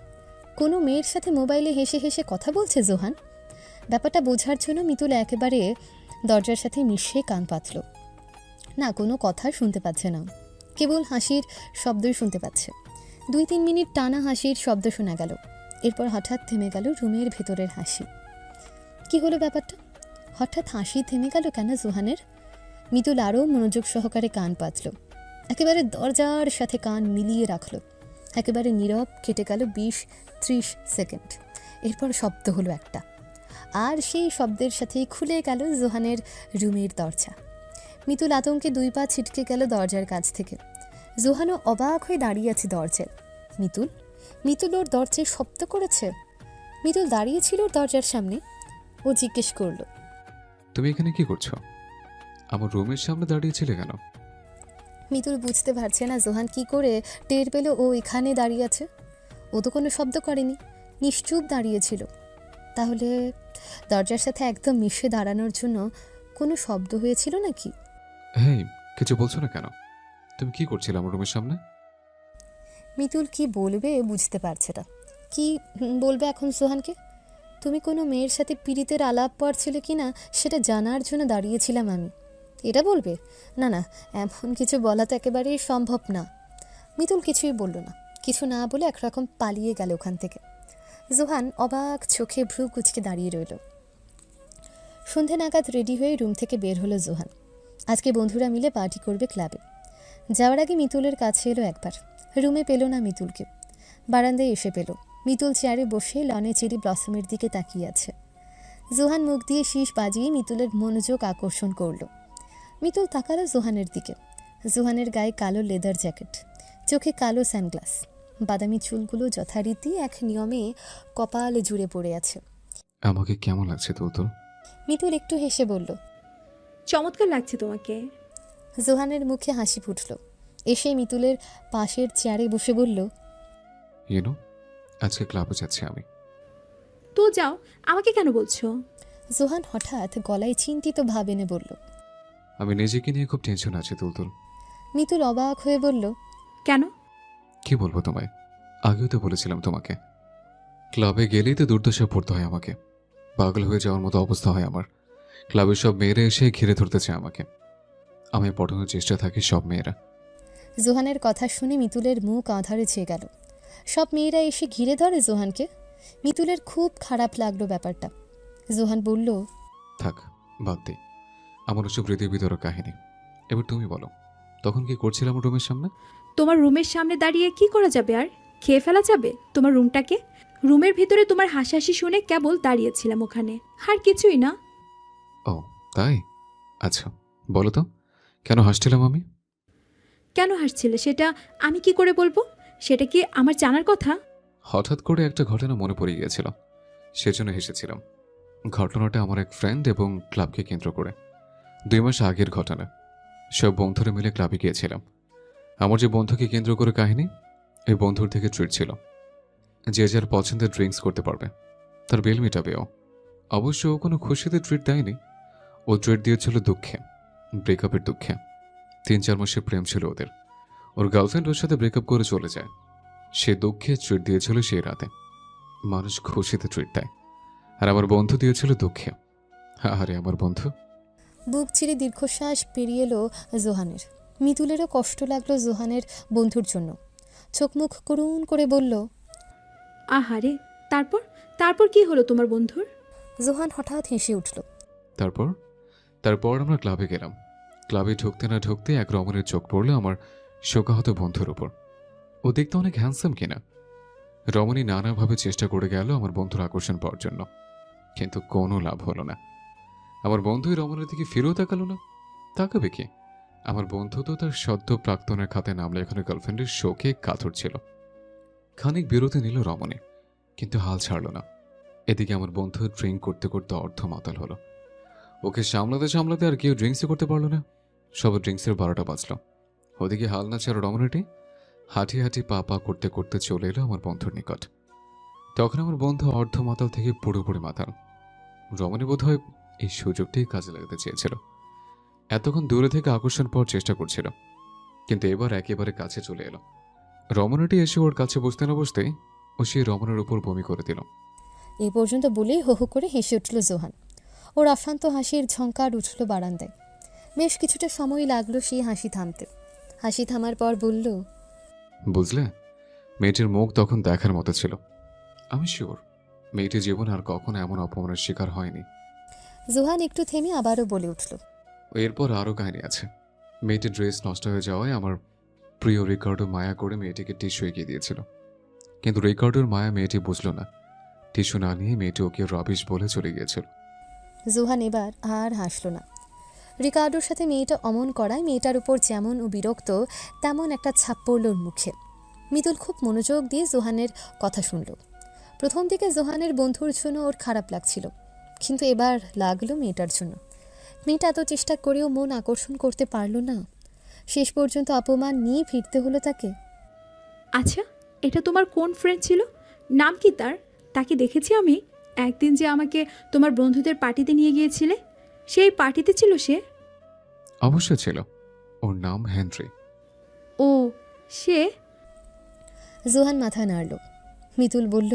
কোনো মেয়ের সাথে মোবাইলে হেসে হেসে কথা বলছে জোহান? ব্যাপারটা বোঝার জন্য মিতুল একেবারে দরজার সাথে মিশিয়ে কান পাতল। না, কোনো কথা শুনতে পাচ্ছে না, কেবল হাসির শব্দই শুনতে পাচ্ছে। 2-3 মিনিট টানা হাসির শব্দ শোনা গেল। এরপর হঠাৎ থেমে গেল রুমের ভেতরের হাসি। কি হলো ব্যাপারটা? হঠাৎ হাসি থেমে গেল কেন জোহানের? মিতুল আরও মনোযোগ সহকারে কান পাতল। একেবারে দরজার সাথে কান মিলিয়ে রাখল। একেবারে নীরব কেটে গেল 20-30 সেকেন্ড। এরপর শব্দ হলো একটা, আর সেই শব্দের সাথেই খুলে গেল জোহানের রুমের দরজা। মিতুল আতঙ্কে 2 পা ছিটকে গেল দরজার কাছ থেকে। জোহানও অবাক হয়ে দাঁড়িয়ে আছে দরজায়। মিতুল ওর দরজায় শব্দ করেছে। মিতুল দাঁড়িয়েছিল ওর দরজার সামনে। ও জিজ্ঞেস করলো, তুমি এখানে কি করছো? আমার রুমের সামনে দাঁড়িয়েছিলে কেন? মিতুল বুঝতে পারছে না জোহান কি করে টের পেল ও এখানে দাঁড়িয়ে আছে। ও তো কোনো শব্দ করেনি, নিশ্চুপ দাঁড়িয়েছিল। তাহলে দরজার সাথে একদম মিশে দাঁড়ানোর জন্য কোনো শব্দ হয়েছিল নাকি? হ্যাঁ, কিছু বলছো না কেন? তুমি কি করছিলে আমার রুমের সামনে? মিতুল কি বলবে বুঝতে পারছে না। কি বলবে এখন সোহানকে? তুমি কোনো মেয়ের সাথে পীড়িতের আলাপ পড়ছিলে কি না সেটা জানার জন্য দাঁড়িয়েছিলাম আমি, এটা বলবে? না না, এমন কিছু বলা তো একেবারেই সম্ভব না। মিতুল কিছুই বলল না। কিছু না বলে একরকম পালিয়ে গেল ওখান থেকে। জোহান অবাক চোখে ভ্রু কুচকে দাঁড়িয়ে রইল। সন্ধে নাগাদ রেডি হয়ে রুম থেকে বের হলো জোহান। আজকে বন্ধুরা মিলে পার্টি করবে ক্লাবে। যাওয়ার আগে মিতুলের কাছে এলো একবার। রুমে পেল না মিতুলকে। বারান্দায় এসে পেল। মিতুল চেয়ারে বসে লনে চেরি ব্লসমের দিকে তাকিয়ে আছে। জোহান মুখ দিয়ে শীষ বাজিয়ে মিতুলের মনোযোগ আকর্ষণ করল। মিতুল তাকালো জোহানের দিকে। জোহানের গায়ে কালো লেদার জ্যাকেট, চোখে কালো সানগ্লাস, বাদামি চুলগুলো যথারীতি এক নিয়মে কপাল জুড়ে পড়ে আছে। আমাকে কেমন লাগছে তোর? মিতুল একটু হেসে বলল, চমৎকার লাগছে তোমাকে। জোহানের মুখে হাসি ফুটল। এসে মিতুলের পাশের চেয়ারে বসে বলল, ইউনো, আজকে ক্লাবে যাচ্ছি আমি। তো যাও, আমাকে কেন বলছো? জোহান হঠাৎ গলায় চিন্তিত ভাব এনে বলল। আমি নিজেকে নিয়ে খুব টেনশন আছে তুলতুল। মিতুল অবাক হয়ে বলল, কেন? কি বলবো তোমায়? আগেও তো বলেছিলাম তোমাকে, ক্লাবে গেলেই তো দুর্দশা পড়তে হয় আমাকে। পাগল হয়ে যাওয়ার মতো অবস্থা হয় আমার। ক্লাবের সব মেয়েরা এসে ঘিরে ধরতে চায় আমাকে। আমি পটানোর চেষ্টা থাকি সব মেয়েরা। জোহানের কথা শুনে মিতুলের মুখ আঁধারে ছেয়ে গেল। সব মেয়েরা এসে ঘিরে ধরে জোহানকে। মিতুলের খুব খারাপ লাগলো ব্যাপারটা। জোহান বলল, থাক, বাদ দে, আমার ওসব হৃদয় বিতরক কাহিনী। এবার তুমি বলো, তখন কি করছিলে আমার রুমের সামনে? তোমার রুমের সামনে দাঁড়িয়ে কি করা যাবে আর? খেয়ে ফেলা যাবে তোমার রুমটাকে? রুমের ভিতরে তোমার হাসাহাসি শুনে কেবল দাঁড়িয়েছিলাম ওখানে, আর কিছুই না। ও তাই? আচ্ছা, বলো তো কেন হাসছিলাম আমি? কেন হাসছিলে সেটা আমি কি করে বলবো? সেটা কি আমার জানার কথা? হঠাৎ করে একটা ঘটনা মনে পড়ে গিয়েছিল, সেজন্য হেসেছিলাম। ঘটনাটা আমার এক ফ্রেন্ড এবং ক্লাবকে কেন্দ্র করে। 2 মাস আগের ঘটনা। সব বন্ধুরা মিলে ক্লাবে গিয়েছিলাম। আমার যে বন্ধুকে কেন্দ্র করে কাহিনী, এই বন্ধুর থেকে ট্রিট ছিল। যে যার পছন্দের ড্রিঙ্কস করতে পারবে, তার বিল মেটাবেও। অবশ্য ও কোনো খুশিতে ট্রিট দেয়নি, ও ট্রিট দিয়েছিল দুঃখে, ব্রেকআপের দুঃখে। 3-4 মাসের প্রেম ছিল ওদের। ওর গার্লফ্রেন্ড ওর সাথে ব্রেকআপ করে চলে যায়। সে দুঃখে ট্রিট দিয়েছিল সেই রাতে। মানুষ খুশিতে ট্রিট দেয়, আর আমার বন্ধু দিয়েছিল দুঃখে। আরে আমার বন্ধু। বুক চিরে দীর্ঘশ্বাস পেরিয়ে এলো জোহানের। মিতুলেরও কষ্ট লাগলো জোহানের বন্ধুর জন্য। চোখ মুখ করুণ করে বলল, আহারে, তারপর তারপর কি হলো তোমার বন্ধুর? জোহান হঠাৎ হেসে উঠল। তারপর আমরা ক্লাবে গেলাম। ক্লাবে ঢুকতে না ঢুকতে এক রমণের চোখ পড়ল আমার শোকাহত বন্ধুর উপর। ও দেখতে অনেক হ্যান্ডসাম কিনা। রমণী নানাভাবে চেষ্টা করে গেল আমার বন্ধুর আকর্ষণ পাওয়ার জন্য, কিন্তু কোনো লাভ হলো না। আমার বন্ধুই রমণের দিকে ফিরেও তাকালো না। তাকাবে কি? আমার বন্ধু তো তার সদ্য প্রাক্তনের খাতে নাম লেখানো গার্লফ্রেন্ডের শোকে কাতর ছিল। খানিক বিরতি নিল রমণী, কিন্তু হাল ছাড়ল না। এদিকে আমার বন্ধু ড্রিঙ্ক করতে করতে অর্ধ মাতাল হলো। ওকে সামলাতে সামলাতে আর কেউ ড্রিঙ্কসই করতে পারলো না। সব ড্রিঙ্কসের 12টা বাজলো। ওদিকে হাল না ছাড়া রমণীটি হাঁটি হাঁটি পা পা করতে করতে চলে এলো আমার বন্ধুর নিকট। তখন আমার বন্ধু অর্ধ মাতাল থেকে পুরোপুরি মাতাল। রমণী বোধহয় এই সুযোগটাই কাজে লাগাতে চেয়েছিল। এতক্ষণ দূরে থেকে আকর্ষণ পাওয়ার চেষ্টা করছিল, কিন্তু এবার একেবারে কাছে চলে এলো। রমণীটি এসে ওর কাছে বসতে না বসতেই ও সেই রমণের উপর বমি করে দিল। এই পর্যন্ত বলেই হো হো করে হেসে উঠল জোহান। ওর অশান্ত হাসির ঝঙ্কার উঠল বারান্দায়। বেশ কিছুটা সময় লাগলো সেই হাসি থামতে। হাসি থামার পর বলল, বুঝলে, মেয়েটির মুখ তখন দেখার মতো ছিল। আমি শিওর মেয়েটি জীবন আর কখনো এমন অপমানের শিকার হয়নি। জোহান একটু থেমে আবারও বলে উঠল, এরপর আরও কাহিনী আছে। মেয়েটির ড্রেস নষ্ট হয়ে যাওয়ায় আমার প্রিয় রিকার্ডো মায়া করে মেয়েটিকে টিস্যু এগিয়ে দিয়েছিল, কিন্তু রিকার্ডোর মায়া মেয়েটি বুঝল না। টিস্যু না নিয়ে মেয়েটি ওকে রবিশ বলে চলে গিয়েছিল। জোহান এবার আর হাসল না। রিকার্ডোর সাথে মেয়েটা অমন করায় মেয়েটার উপর যেমন ও বিরক্ত, তেমন একটা ছাপ পড়ল ওর মুখে। মিতুল খুব মনোযোগ দিয়ে জোহানের কথা শুনল। প্রথম দিকে জোহানের বন্ধুর জন্য ওর খারাপ লাগছিল, কিন্তু এবার লাগলো মেয়েটার জন্য। মেয়েটা এত চেষ্টা করেও মন আকর্ষণ করতে পারল না। শেষ পর্যন্ত অপমান নিয়ে ফিরতে হলো তাকে। আচ্ছা, এটা তোমার কোন ফ্রেন্ড ছিল? নাম কি তার? তাকে দেখেছি আমি একদিন, যে আমাকে তোমার বন্ধুদের পার্টিতে নিয়ে গিয়েছিলে। সেই পার্টিতে ছিল সে? অবশ্যই ছিল। ওর নাম হেনরি। ও, সে? জোহান মাথা নাড়ল। মিতুল বলল,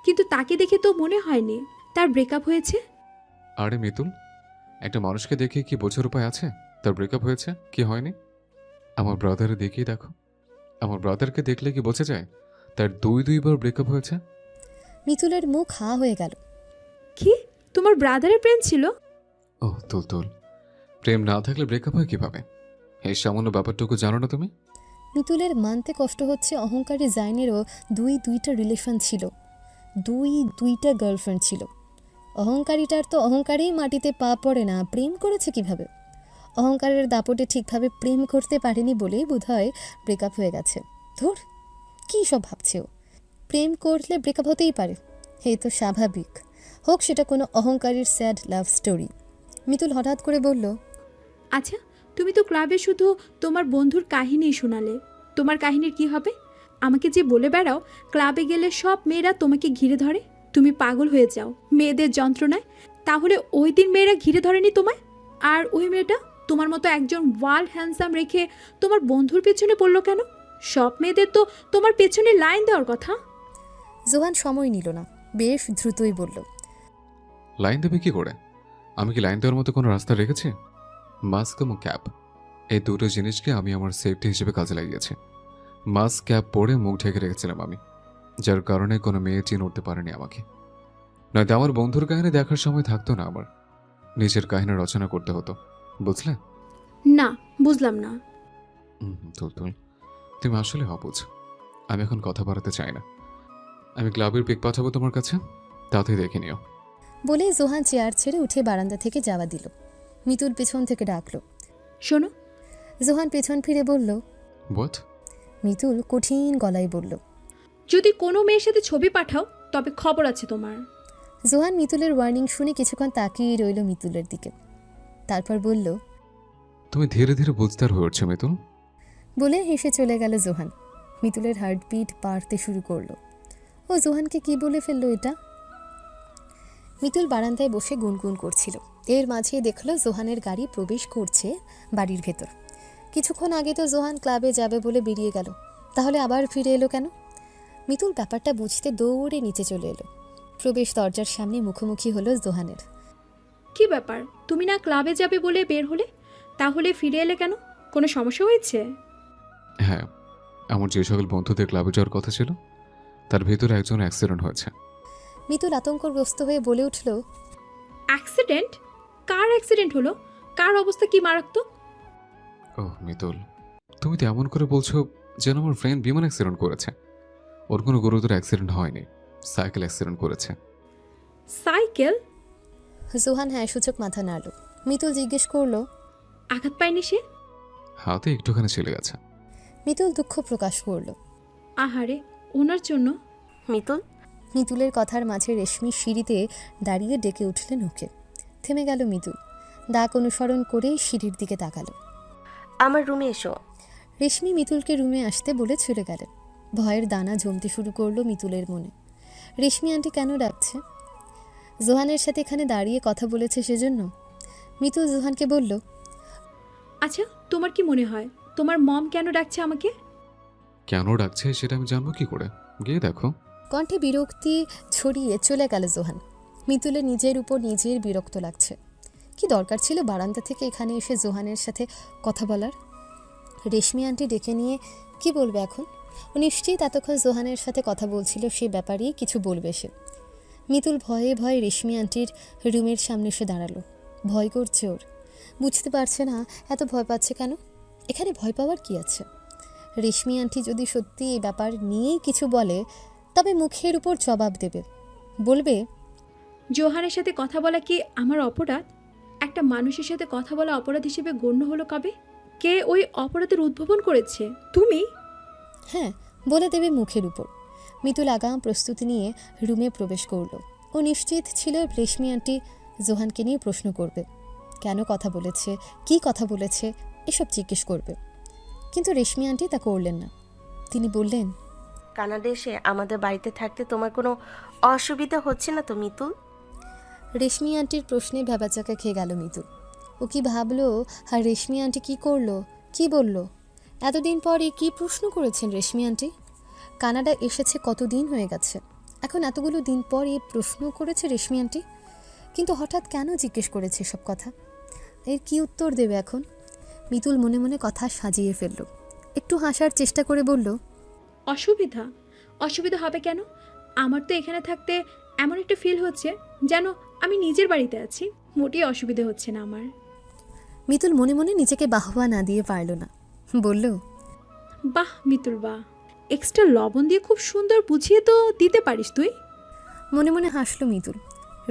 কিন্তু তাকে দেখে তো মনে হয়নি তার ব্রেকআপ হয়েছে। আরে মিতুল, একটা মানুষকে দেখে কি বোঝার উপায় আছে তার ব্রেকআপ হয়েছে কি হয়নি? আমার ব্রাদারে দেখেই দেখো। আমার ব্রাদারকে দেখলে কি বোঝা যায় তার 2-2বার ব্রেকআপ হয়েছে? মিতুলের মুখ হা হয়ে গেল। কি, তোমার ব্রাদারের প্রেম ছিল? ও তুল, প্রেম না থাকলে ব্রেকআপ হয় কিভাবে? এই সামান্য ব্যাপারটুকু জানো না তুমি? মিতুলের মানতে কষ্ট হচ্ছে অহংকারী জাইনেরও 2-2টা রিলেশন ছিল, 2-2টা গার্লফ্রেন্ড ছিল। অহংকারীটার তো অহংকারেই মাটিতে পা পড়ে না, প্রেম করেছে কিভাবে? অহংকারের দাপটে ঠিকভাবে প্রেম করতে পারেনি বলেই বোধহয় ব্রেকআপ হয়ে গেছে। ধুর, কী সব ভাবছে ও! প্রেম করলে ব্রেকআপ হতেই পারে, এই তো স্বাভাবিক। হোক সেটা কোনো অহংকারীর স্যাড লাভ স্টোরি। মিতুল হঠাৎ করে বলল, আচ্ছা, তুমি তো ক্লাবে শুধু তোমার বন্ধুর কাহিনী শোনালে। তোমার কাহিনীর কি হবে? আমাকে যে বলে বেড়াও ক্লাবে গেলে সব মেয়েরা তোমাকে ঘিরে ধরে, তুমি পাগল হয়ে যাও মেয়েদের যন্ত্রণায়। তাহলে ওই দিন মেয়েরা ঘিরে ধরেনি তোমায়? আর ওই মেয়েটা তোমার মতো একজন ওয়ার্ল্ড হ্যান্ডসাম রেখে তোমার বন্ধুর পেছনে পড়লো কেন? সব মেয়েদের তো তোমার পেছনে লাইন দেওয়ার কথা। জোহান সময় নিল না, বেশ দ্রুতই বলল, লাইন দেবে কি করে? আমি কি লাইন দেওয়ার মতো কোনো রাস্তা রেখেছি? মাস্ক এবং ক্যাপ, এই দুটো জিনিসকে আমি আমার সেফটি হিসেবে কাজে লাগিয়েছি। মাস্ক ক্যাপ পরে মুখ ঢেকে রেখেছিলাম আমি, যার কারণে কোনো মেয়ে চিন উঠতে পারেনি আমাকে। নয়তো আমার বন্ধুর কাহিনী দেখার সময় থাকতো না আমার, নিজের কাহিনী রচনা করতে হতো, বুঝলে? না, বুঝলাম না। তুলতুল, তুমি আসলে অবুঝ। আমি এখন কথা বাড়াতে চাই না। আমি ক্লাবের পিক পাঠাবো তোমার কাছে, তাতেই দেখে নিও। বলে জোহান চেয়ার ছেড়ে উঠে বারান্দা থেকে যাওয়া দিল। মিতুল পেছন থেকে ডাকলো। শোনো, জোহান পেছন ফিরে বলল। হোয়াট? মিতুল কঠিন গলায় বলল। যদি কোনো মেয়ের সাথে ছবি পাঠাও তবে খবর আছে তোমার। জোহান মিতুলের ওয়ার্নিং শুনে কিছুক্ষণ তাকিয়ে রইল মিতুলের দিকে, তারপর বলল, তুমি ধীরে ধীরে বুঝদার হয়ে উঠছো মিতুল। বলে হেসে চলে গেল জোহান। মিতুলের হার্টবিট বাড়তে শুরু করলো। ও জোহানকে কি বলে ফেললো এটা? মিতুল বারান্দায় বসে গুনগুন করছিল। এর মাঝে দেখলো জোহানের গাড়ি প্রবেশ করছে বাড়ির ভেতর। কিছুক্ষণ আগে তো জোহান ক্লাবে যাবে বলে বেরিয়ে গেল, তাহলে আবার ফিরে এলো কেন? মিতুল ব্যাপারটা বুঝতে দৌড়ে নিচে চলে এলো। প্রবেশ দরজার সামনে মুখোমুখি হলো জোহানের। কি ব্যাপার, তুমি না ক্লাবে যাবে বলে বের হলে, তাহলে ফিরে এলে কেন? কোনো সমস্যা হয়েছে? হ্যাঁ, আমার যে সকল বন্ধুদের ক্লাবে যাওয়ার কথা ছিল তার ভেতরে একজন অ্যাক্সিডেন্ট হয়েছে। মিতুল আতঙ্কগ্রস্ত হয়ে বলে উঠল, অ্যাক্সিডেন্ট? কার অ্যাক্সিডেন্ট হলো? কার অবস্থা কি মারাত্মক? ওহ মিতুল, তুমি তো এমন করে বলছো যেন আমার ফ্রেন্ড বিমান অ্যাক্সিডেন্ট করেছে। ওর কোনো গুরুতর অ্যাক্সিডেন্ট হয়নি, সাইকেল অ্যাক্সিডেন্ট করেছে। সাইকেল? জোহান হ্যাঁ সূচক মাথা নাড়ল। মিতুল জিজ্ঞেস করলো, আঘাত পায়নি সে? হাতে একটুখানি ছেলে গেছে। মিতুল দুঃখ প্রকাশ করলো। আহারে, ওনার জন্য? মিতুল, মিতুলের কথার মাঝে রেশমি সিঁড়িতে দাঁড়িয়ে ডেকে উঠলেন ওকে। থেমে গেল মিতুল, ডাক অনুসরণ করে সিঁড়ির দিকে তাকালো। আমার রুমে এসো। রেশমি মিতুলকে রুমে আসতে বলে চলে গেলেন। ভয়ের দানা জমতে শুরু করলো মিতুলের মনে। রেশমি আন্টি কেন ডাকছে? জোহানের সাথে এখানে দাঁড়িয়ে কথা বলেছে সেজন্য? মিতুল জোহানকে বলল, আচ্ছা, তোমার কি মনে হয় তোমার মম কেন ডাকছে আমাকে? কেন ডাকছে সেটা আমি জানবো কি করে? গিয়ে দেখো। কণ্ঠে বিরক্তি ছড়িয়ে চলে গেল জোহান। মিতুলের নিজের উপর নিজের বিরক্ত লাগছে। কি দরকার ছিল বারান্দা থেকে এখানে এসে জোহানের সাথে কথা বলার? রেশমি আন্টি ডেকে নিয়ে কি বলবে এখন? ও নিশ্চিত এতক্ষণ জোহানের সাথে কথা বলছিল, সে ব্যাপারেই কিছু বলবে সে। মিতুল ভয়ে ভয়ে রেশমি আন্টির রুমের সামনে এসে দাঁড়ালো। ভয় করছে ওর, বুঝতে পারছে না এত ভয় পাচ্ছে কেন। এখানে ভয় পাওয়ার কি আছে? রেশমি আন্টি যদি সত্যি এই ব্যাপার নিয়েই কিছু বলে তবে মুখের উপর জবাব দেবে, বলবে, জোহানের সাথে কথা বলা কি আমার অপরাধ? একটা মানুষের সাথে কথা বলা অপরাধ হিসেবে গণ্য হলো কবে? কে ওই অপরাধের উদ্ভাবন করেছে? তুমি? হ্যাঁ, বলে দেবে মুখের উপর। মিতুল আগাম প্রস্তুতি নিয়ে রুমে প্রবেশ করল। ও নিশ্চিত ছিল রেশমি আন্টি জোহানকে নিয়ে প্রশ্ন করবে, কেন কথা বলেছে, কি কথা বলেছে, এসব জিজ্ঞেস করবে। কিন্তু রেশমি আন্টি তা করলেন না। তিনি বললেন, কানাডা এসে আমাদের বাড়িতে থাকতে তোমার কোনো অসুবিধা হচ্ছে না তো মিতুল? রেশমি আন্টির প্রশ্নে ভ্যাবাচাকা খেয়ে গেল মিতুল। ও কি ভাবলো আর রেশমি আন্টি কি করলো, কি বলল? এতদিন পরে কি প্রশ্ন করেছেন রেশমি আন্টি? কানাডা এসেছে কতদিন হয়ে গেছে, এখন এতগুলো দিন পর এই প্রশ্ন করেছে রেশমি আন্টি। কিন্তু হঠাৎ কেন জিজ্ঞেস করেছে সব কথা? এর কি উত্তর দেবে এখন? মিতুল মনে মনে কথা সাজিয়ে ফেলল। একটু হাসার চেষ্টা করে বলল, অসুবিধা? অসুবিধা হবে কেন? আমার তো এখানে থাকতে এমন একটা ফিল হচ্ছে যেন আমি নিজের বাড়িতে আছি। মোটেই অসুবিধা হচ্ছে না আমার। মিতুল মনে মনে নিজেকে বাহবা না দিয়ে পারল না, বলল, বাহ মিতুল বাহ, এক্সট্রা লবণ দিয়ে খুব সুন্দর বুঝিয়ে তো দিতে পারিস তুই। মনে মনে হাসল মিতুল।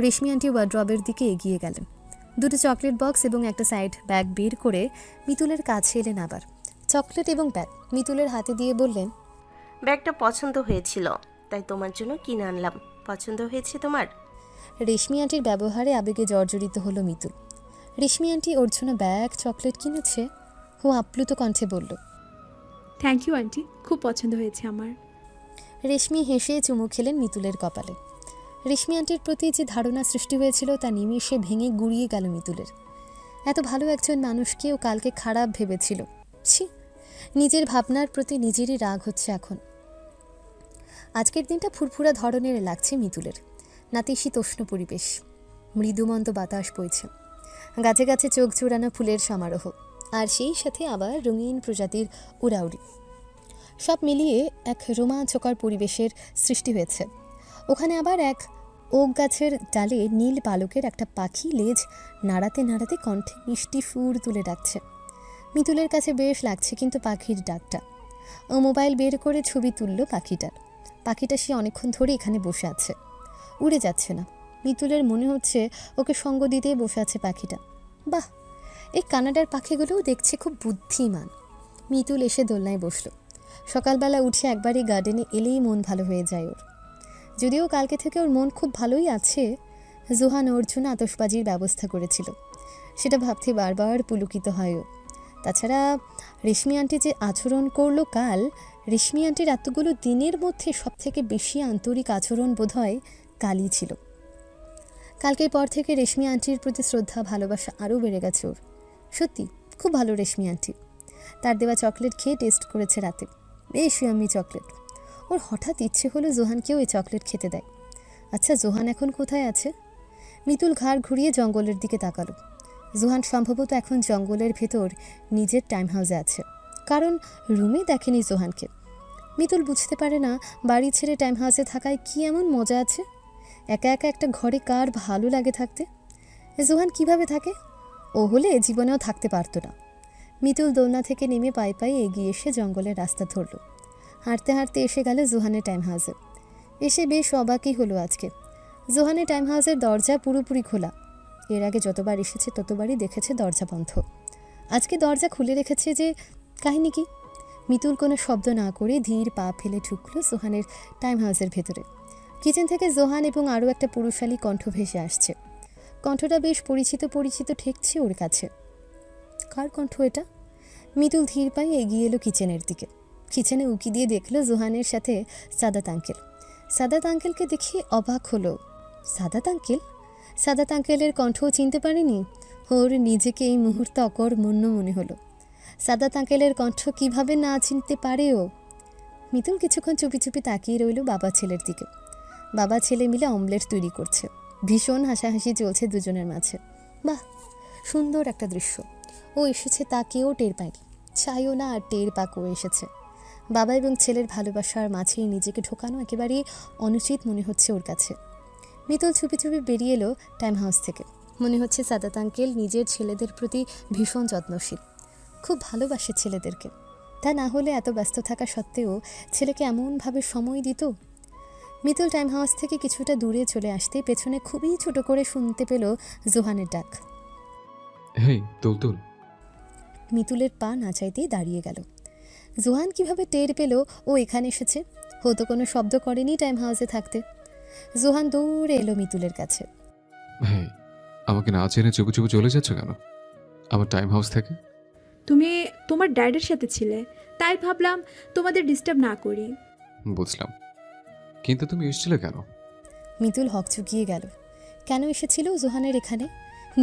রেশমি আন্টি ওয়ার্ড্রবের দিকে এগিয়ে গেলেন। দুটো চকলেট বক্স এবং একটা সাইড ব্যাগ বের করে মিতুলের কাছে এলেন আবার। চকলেট এবং ব্যাগ মিতুলের হাতে দিয়ে বললেন, ব্যাগটা পছন্দ হয়েছিল তাই তোমার জন্য কিনে আনলাম। পছন্দ হয়েছে তোমার? রেশমি আন্টির ব্যবহারে আবেগে জর্জরিত হলো মিতুল। রেশমি আন্টি ওর জন্য ব্যাগ চকলেট কিনেছে? ও আপ্লুত কণ্ঠে বলল, থ্যাংক ইউ আন্টি, খুব পছন্দ হয়েছে আমার। রেশমি হেসে চুমু খেলেন মিতুলের কপালে। রেশমি আন্টির প্রতি যে ধারণা সৃষ্টি হয়েছিল তা নিমিষে ভেঙে গুঁড়িয়ে গেল মিতুলের। এত ভালো একজন মানুষকেও কালকে খারাপ ভেবেছিল। ছি, নিজের ভাবনার প্রতি নিজেরই রাগ হচ্ছে এখন। আজকের দিনটা ফুরফুরা ধরনের লাগছে মিতুলের। নাতিশীতোষ্ণ পরিবেশ, মৃদুমন্দ বাতাস বইছে, গাছে গাছে চোখ জোড়ানো ফুলের সমারোহ, আর সেই সাথে আবার রঙিন প্রজাতির উড়াউড়ি। সব মিলিয়ে এক রোমাঞ্চকর পরিবেশের সৃষ্টি হয়েছে। ওখানে আবার এক ওক গাছের ডালে নীল পালকের একটা পাখি লেজ নাড়াতে নাড়াতে কণ্ঠে মিষ্টি সুর তুলে ডাকছে। মিতুলের কাছে বেশ লাগছে কিন্তু পাখির ডাকটা। ও মোবাইল বের করে ছবি তুলল পাখিটার। পাখিটা সে অনেকক্ষণ ধরে এখানে বসে আছে, উড়ে যাচ্ছে না। মিতুলের মনে হচ্ছে ওকে সঙ্গ দিতেই বসে আছে পাখিটা। বাহ, এই কানাডার পাখিগুলোও দেখছে খুব বুদ্ধিমান। মিতুল এসে দোলনায় বসলো। সকালবেলা উঠে একবারই গার্ডেনে এলেই মন ভালো হয়ে যায় ওর। যদিও কালকে থেকে ওর মন খুব ভালোই আছে। জোহান ওর জন্য আতশবাজির ব্যবস্থা করেছিল, সেটা ভাবতে বারবার পুলকিত হয় ও। তাছাড়া রেশমি আন্টি যে আচরণ করলো কাল, রেশমি আন্টির এতগুলো দিনের মধ্যে সবথেকে বেশি আন্তরিক আচরণ বোধহয় কালই ছিল। কালকের পর থেকে রেশমি আন্টির প্রতি শ্রদ্ধা ভালোবাসা আরও বেড়ে গেছে ওর। সত্যি খুব ভালো রেশমি আন্টি। তার দেওয়া চকলেট খেয়ে টেস্ট করেছে রাতে, বেশ ইয়াম্মি চকলেট। ওর হঠাৎ ইচ্ছে হলো জোহানকেও এই চকলেট খেতে দেয়। আচ্ছা, জোহান এখন কোথায় আছে? মিতুল ঘাড় ঘুরিয়ে জঙ্গলের দিকে তাকালো। জোহান সম্ভবত এখন জঙ্গলের ভেতর নিজের টাইম হাউসে আছে, কারণ রুমে দেখেনি জোহানকে। মিতুল বুঝতে পারে না বাড়ি ছেড়ে টাইম হাউসে থাকায় কী এমন মজা আছে। একা একা একটা ঘরে কার ভালো লাগে থাকতে? জোহান কিভাবে থাকে? ও হলে জীবনেও থাকতে পারতো না। মিতুল দোলনা থেকে নেমে পায়ে পায়ে এগিয়ে এসে জঙ্গলের রাস্তা ধরল। হাঁটতে হাঁটতে এসে গেল জোহানের টাইম হাউসে। এসে বেশ অবাকই হলো আজকে। জোহানের টাইম হাউসের দরজা পুরোপুরি খোলা। এর আগে যতবার এসেছে ততবারই দেখেছে দরজা বন্ধ। আজকে দরজা খুলে রেখেছে যে, কাহিনী কি? মিতুল কোনো শব্দ না করে ধীর পা ফেলে ঢুকলো জোহানের টাইম হাউসের ভেতরে। কিচেন থেকে জোহান এবং আরও একটা পুরুষালী কণ্ঠ ভেসে আসছে। কণ্ঠটা বেশ পরিচিত পরিচিত ঠেকছে ওর কাছে। কার কণ্ঠ এটা? মিতুল ধীর পায়ে এগিয়ে এলো কিচেনের দিকে। কিচেনে উকি দিয়ে দেখলো জোহানের সাথে সাদাত আঙ্কেল। সাদাত আঙ্কেলকে দেখে অবাক হলো। সাদাত আঙ্কেল? সাদাত আঙ্কেলের কণ্ঠও চিনতে পারেনি। ওর নিজেকে এই মুহূর্তে অকর্মণ্য মনে হলো। সাদাত আঙ্কেলের কণ্ঠ কিভাবে না চিনতে পারে ও? মিতুল কিছুক্ষণ চুপি চুপি তাকিয়ে রইল বাবা ছেলের দিকে। বাবা ছেলে মিলে অমলেট তৈরি করছে। ভীষণ হাসাহাসি চলছে দুজনের মাঝে। বাহ, সুন্দর একটা দৃশ্য। ও এসেছে তা কেউ টের পায়নি, চাইও না আর টের পাকও এসেছে। বাবা এবং ছেলের ভালোবাসার মাঝেই নিজেকে ঢোকানো একেবারেই অনুচিত মনে হচ্ছে ওর কাছে। মিতুল চুপি চুপি বেরিয়ে এলো টাইম হাউস থেকে। মনে হচ্ছে সাদাত আঙ্কেল নিজের ছেলেদের প্রতি ভীষণ যত্নশীল, খুব ভালোবাসে ছেলেদেরকে। তা না হলে এত ব্যস্ত থাকা সত্ত্বেও ছেলেকে এমনভাবে সময় দিত। মিতুল টাইম হাউস থেকে কিছুটা দূরে চলে আসতে পেছনে খুবই ছোট করে শুনতে পেল জোহানের ডাক। হেই তুলতুল। মিতুলের পা না চাইতেই দাঁড়িয়ে গেল। জোহান কিভাবে টের পেল ও এখানে এসেছে? ও তো কোনো শব্দ করেনি টাইম হাউসে থাকতে। জোহান দৌড়ে এলো মিতুলের কাছে। হেই, আমাকে না চেনে চুপি চুপি চলে যাচ্ছ কেন আমার টাইম হাউস থেকে? তুমি তোমার ড্যাডের সাথে ছিলে, তাই ভাবলাম তোমাদের ডিস্টার্ব না করি। বুঝলাম, কিন্তু তুমি এসেছিলে কেন? মিতুল হকচকিয়ে গেল। কেন এসেছিল জোহানের এখানে?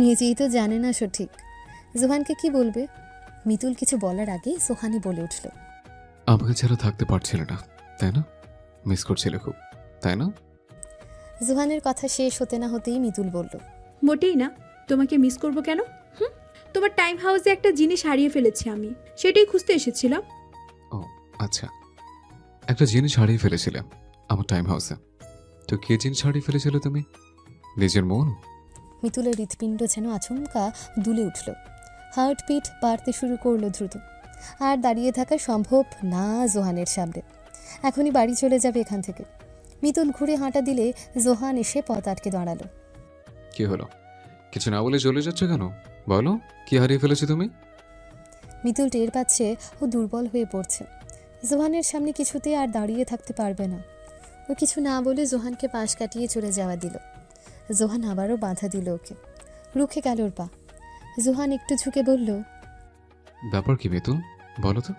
নিজেই তো জানে না সঠিক। জোহানকে কি বলবে? মিতুল কিছু বলার আগে সোহানি বলে উঠল, আমাকে ছাড়া থাকতে পারছিলে না তাই না? মিস করছিলে খুব তাই না? জোহানের কথা শেষ হতে না হতেই মিতুল বলল, মোটেই না। তোমাকে মিস করব কেন? তোমার টাইম হাউসে একটা জিনিস হারিয়ে ফেলেছি আমি, সেটাই খুঁজতে এসেছিলাম। ও আচ্ছা, একটা জিনিস হারিয়ে ফেলেছিলে আমার টাইম হাউসে। তো কে জিনিস হারিয়ে ফেলেছিলে তুমি? নিজের মন? মিতুলের হৃৎপিণ্ড যেন আচমকা দুলে উঠল। হার্টবিট বাড়তে শুরু করলো দ্রুত। আর দাঁড়িয়ে থাকা সম্ভব না জোহানের সামনে। এখনই বাড়ি চলে যাবে এখান থেকে। মিতুল ঘুরে হাঁটা দিলে জোহান এসে পথ আটকে দাঁড়ালো। কি হলো? কিছু না বলে চলে যাচ্ছ কেন? বলো, কি হারিয়ে ফেলেছো তুমি? মিতুল টের পাচ্ছে ও দুর্বল হয়ে পড়ছে। জোহানের সামনে কিছুতে আর দাঁড়িয়ে থাকতে পারবে না। ও কিছু না বলে জোহানকে পাশ কাটিয়ে চলে যাওয়া দিল। জোহান আবারও বাধা দিল ওকে। রুখে গেল ওর পা। জোহান একটু ঝুঁকে বলল, ব্যাপার কি মিতুল, বলো তো?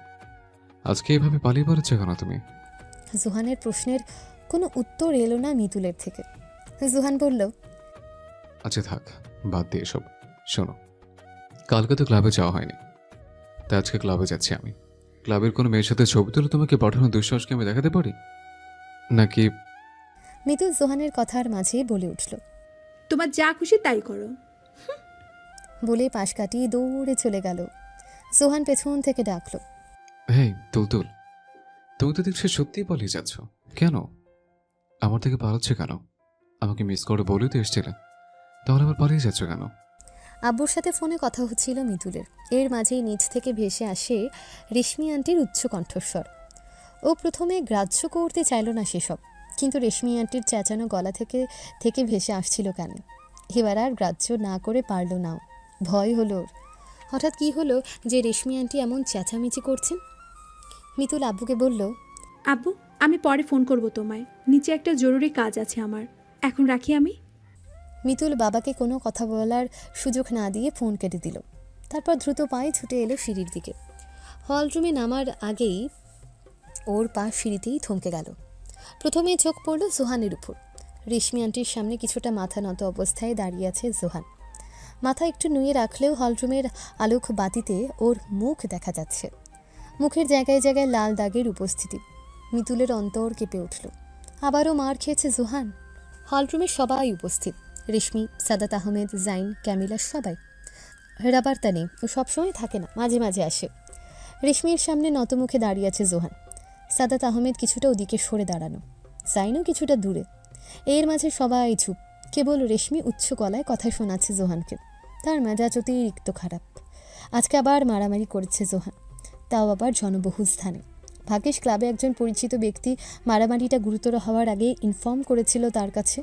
আজকে এভাবে পালিয়ে বেড়াচ্ছ কেন তুমি? জোহানের প্রশ্নের কোনো উত্তর এলো না মিতুলের থেকে। জোহান বলল, আচ্ছা থাক, বাদ দিয়ে এসব। শোনো, কালকে তো ক্লাবে যাওয়া হয়নি, তাই আজকে ক্লাবে যাচ্ছি আমি। ক্লাবের কোনো মেয়ের সাথে ছবি তুলে তোমাকে পাঠানোর দুঃসাহসকে আমি দেখাতে পারি নাকি? মিতুল জোহানের কথার মাঝেই বলে উঠল, তোমার যা খুশি তাই করো। বলে পাশ কাটিয়ে দৌড়ে চলে গেল। জোহান পেছন থেকে ডাকলো, হেই তুলতুল, তুমি তো দেখছি সত্যিই পালিয়ে যাচ্ছ। কেন? আমার থেকে পালাচ্ছ কেন? আমাকে মিস করে বলেই তো এসছিলে, তাহলে আবার পালিয়ে যাচ্ছ কেন? আব্বুর সাথে ফোনে কথা হচ্ছিল মিতুলের। এর মাঝেই নিচ থেকে ভেসে আসে রেশমি আন্টির উচ্চ কণ্ঠস্বর। ও প্রথমে গ্রাহ্য করতে চাইল না সেসব, কিন্তু রেশমি আন্টির চেঁচানো গলা থেকে থেকে ভেসে আসছিল কেন। এবার আর গ্রাহ্য না করে পারল না ও। ভয় হলো ওর। হঠাৎ কি হলো যে রেশমি আন্টি এমন চেঁচামেচি করছেন? মিতুল আব্বুকে বলল, আব্বু, আমি পরে ফোন করব তোমায়, নিচে একটা জরুরি কাজ আছে আমার, এখন রাখি আমি। মিতুল বাবাকে কোনো কথা বলার সুযোগ না দিয়ে ফোন কেটে দিল। তারপর দ্রুত পায়ে ছুটে এলো সিঁড়ির দিকে। হলরুমে নামার আগেই ওর পা সিঁড়িতেই থমকে গেল। প্রথমে চোখ পড়ল জোহানের উপর। রেশমি আন্টির সামনে কিছুটা মাথা নত অবস্থায় দাঁড়িয়ে আছে জোহান। মাথা একটু নুয়ে রাখলেও হলরুমের আলোক বাতিতে ওর মুখ দেখা যাচ্ছে। মুখের জায়গায় জায়গায় লাল দাগের উপস্থিতি। মিতুলের অন্তর কেঁপে উঠল। আবারও মার খেয়েছে জোহান। হলরুমে সবাই উপস্থিত, রেশমি, সাদাত আহমেদ, জাইন, ক্যামিলা, সবাই। রাবার তা নেই, ও সবসময় থাকে না, মাঝে মাঝে আসে। রেশমির সামনে নতমুখে দাঁড়িয়ে আছে জোহান। সাদাত আহমেদ কিছুটা ওদিকে সরে দাঁড়ানো, জাইনও কিছুটা দূরে। এর মাঝে সবাই চুপ, কেবল রেশমি উচ্চ গলায় কথা শোনাচ্ছে জোহানকে। তার মেজাজ অতিরিক্ত খারাপ। আজকে আবার মারামারি করেছে জোহান, তাও আবার জনবহুল স্থানে। ভাগ্যিস ক্লাবে একজন পরিচিত ব্যক্তি মারামারিটা গুরুতর হওয়ার আগে ইনফর্ম করেছিল তার কাছে।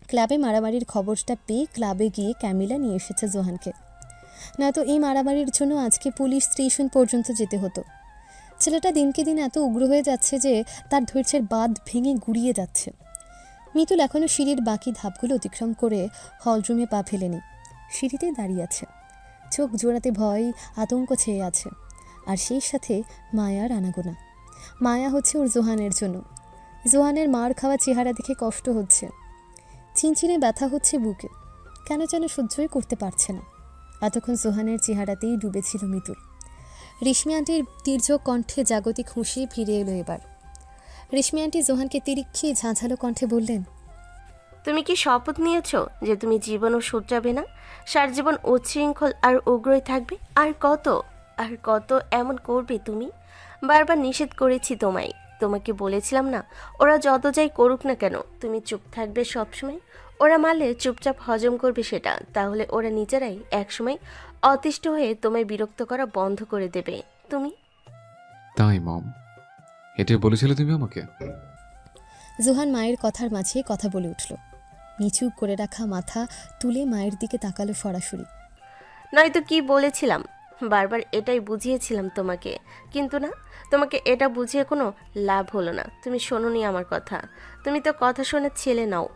ক্লাবে মারামারির খবরটা পেয়ে ক্লাবে গিয়ে ক্যামিলা নিয়ে এসেছে জোহানকে। নয়তো এই মারামারির জন্য আজকে পুলিশ স্টেশন পর্যন্ত যেতে হতো। ছেলেটা দিনকে দিন এত উগ্র হয়ে যাচ্ছে যে তার ধৈর্যের বাঁধ ভেঙে গুড়িয়ে যাচ্ছে। মিতুল এখনও সিঁড়ির বাকি ধাপগুলো অতিক্রম করে হলরুমে পা ফেলেনি, সিঁড়িতেই দাঁড়িয়ে আছে। চোখ জোড়াতে ভয়, আতঙ্ক ছেয়ে আছে। আর সেই সাথে মায়ার আনাগোনা। মায়া হচ্ছে ওর জোহানের জন্য। জোহানের মার খাওয়া চেহারা দেখে কষ্ট হচ্ছে, চিনচিনে ব্যথা হচ্ছে বুকে, কেন যেন সহ্যই করতে পারছে না। এতক্ষণ জোহানের চেহারাতেই ডুবেছিল মিতুল। রেশমি আন্টির দীর্ঘ কণ্ঠে জাগতিক হুঁশি ফিরে এলো এবার। রেশমি আন্টি জোহানকে তিরিক্ষি ঝাঁঝালো কণ্ঠে বললেন, তুমি কি শপথ নিয়েছো যে তুমি জীবনও শুধরাবে না, সারা জীবন উচ্ছৃঙ্খল আর উগ্রই থাকবে? আর কত এমন করবে তুমি? বারবার নিষেধ করেছি তোমাকে বলেছিলাম না, ওরা যত যাই করুক না কেন তুমি চুপ থাকবে সবসময়। ওরা মারলে চুপচাপ হজম করবে সেটা, তাহলে ওরা নিজেরাই একসময় অতিষ্ঠ হয়ে তোমায় বিরক্ত করা বন্ধ করে দেবে। তুমি তাই মম, এটাই বলেছিলে তুমি আমাকে? জোহান মায়ের কথার মাঝে কথা বলে উঠল। নিচু করে রাখা মাথা তুলে মায়ের দিকে তাকালো সরাসরি। নয়তো কি বলেছিলাম? বারবার এটাই বুঝিয়েছিলাম তোমাকে, কিন্তু না, তোমাকে এটা বুঝিয়ে কোনো লাভ হলো না। তুমি শোনোনি আমার কথা। তুমি তো কথা শোনার ছেলে নাও।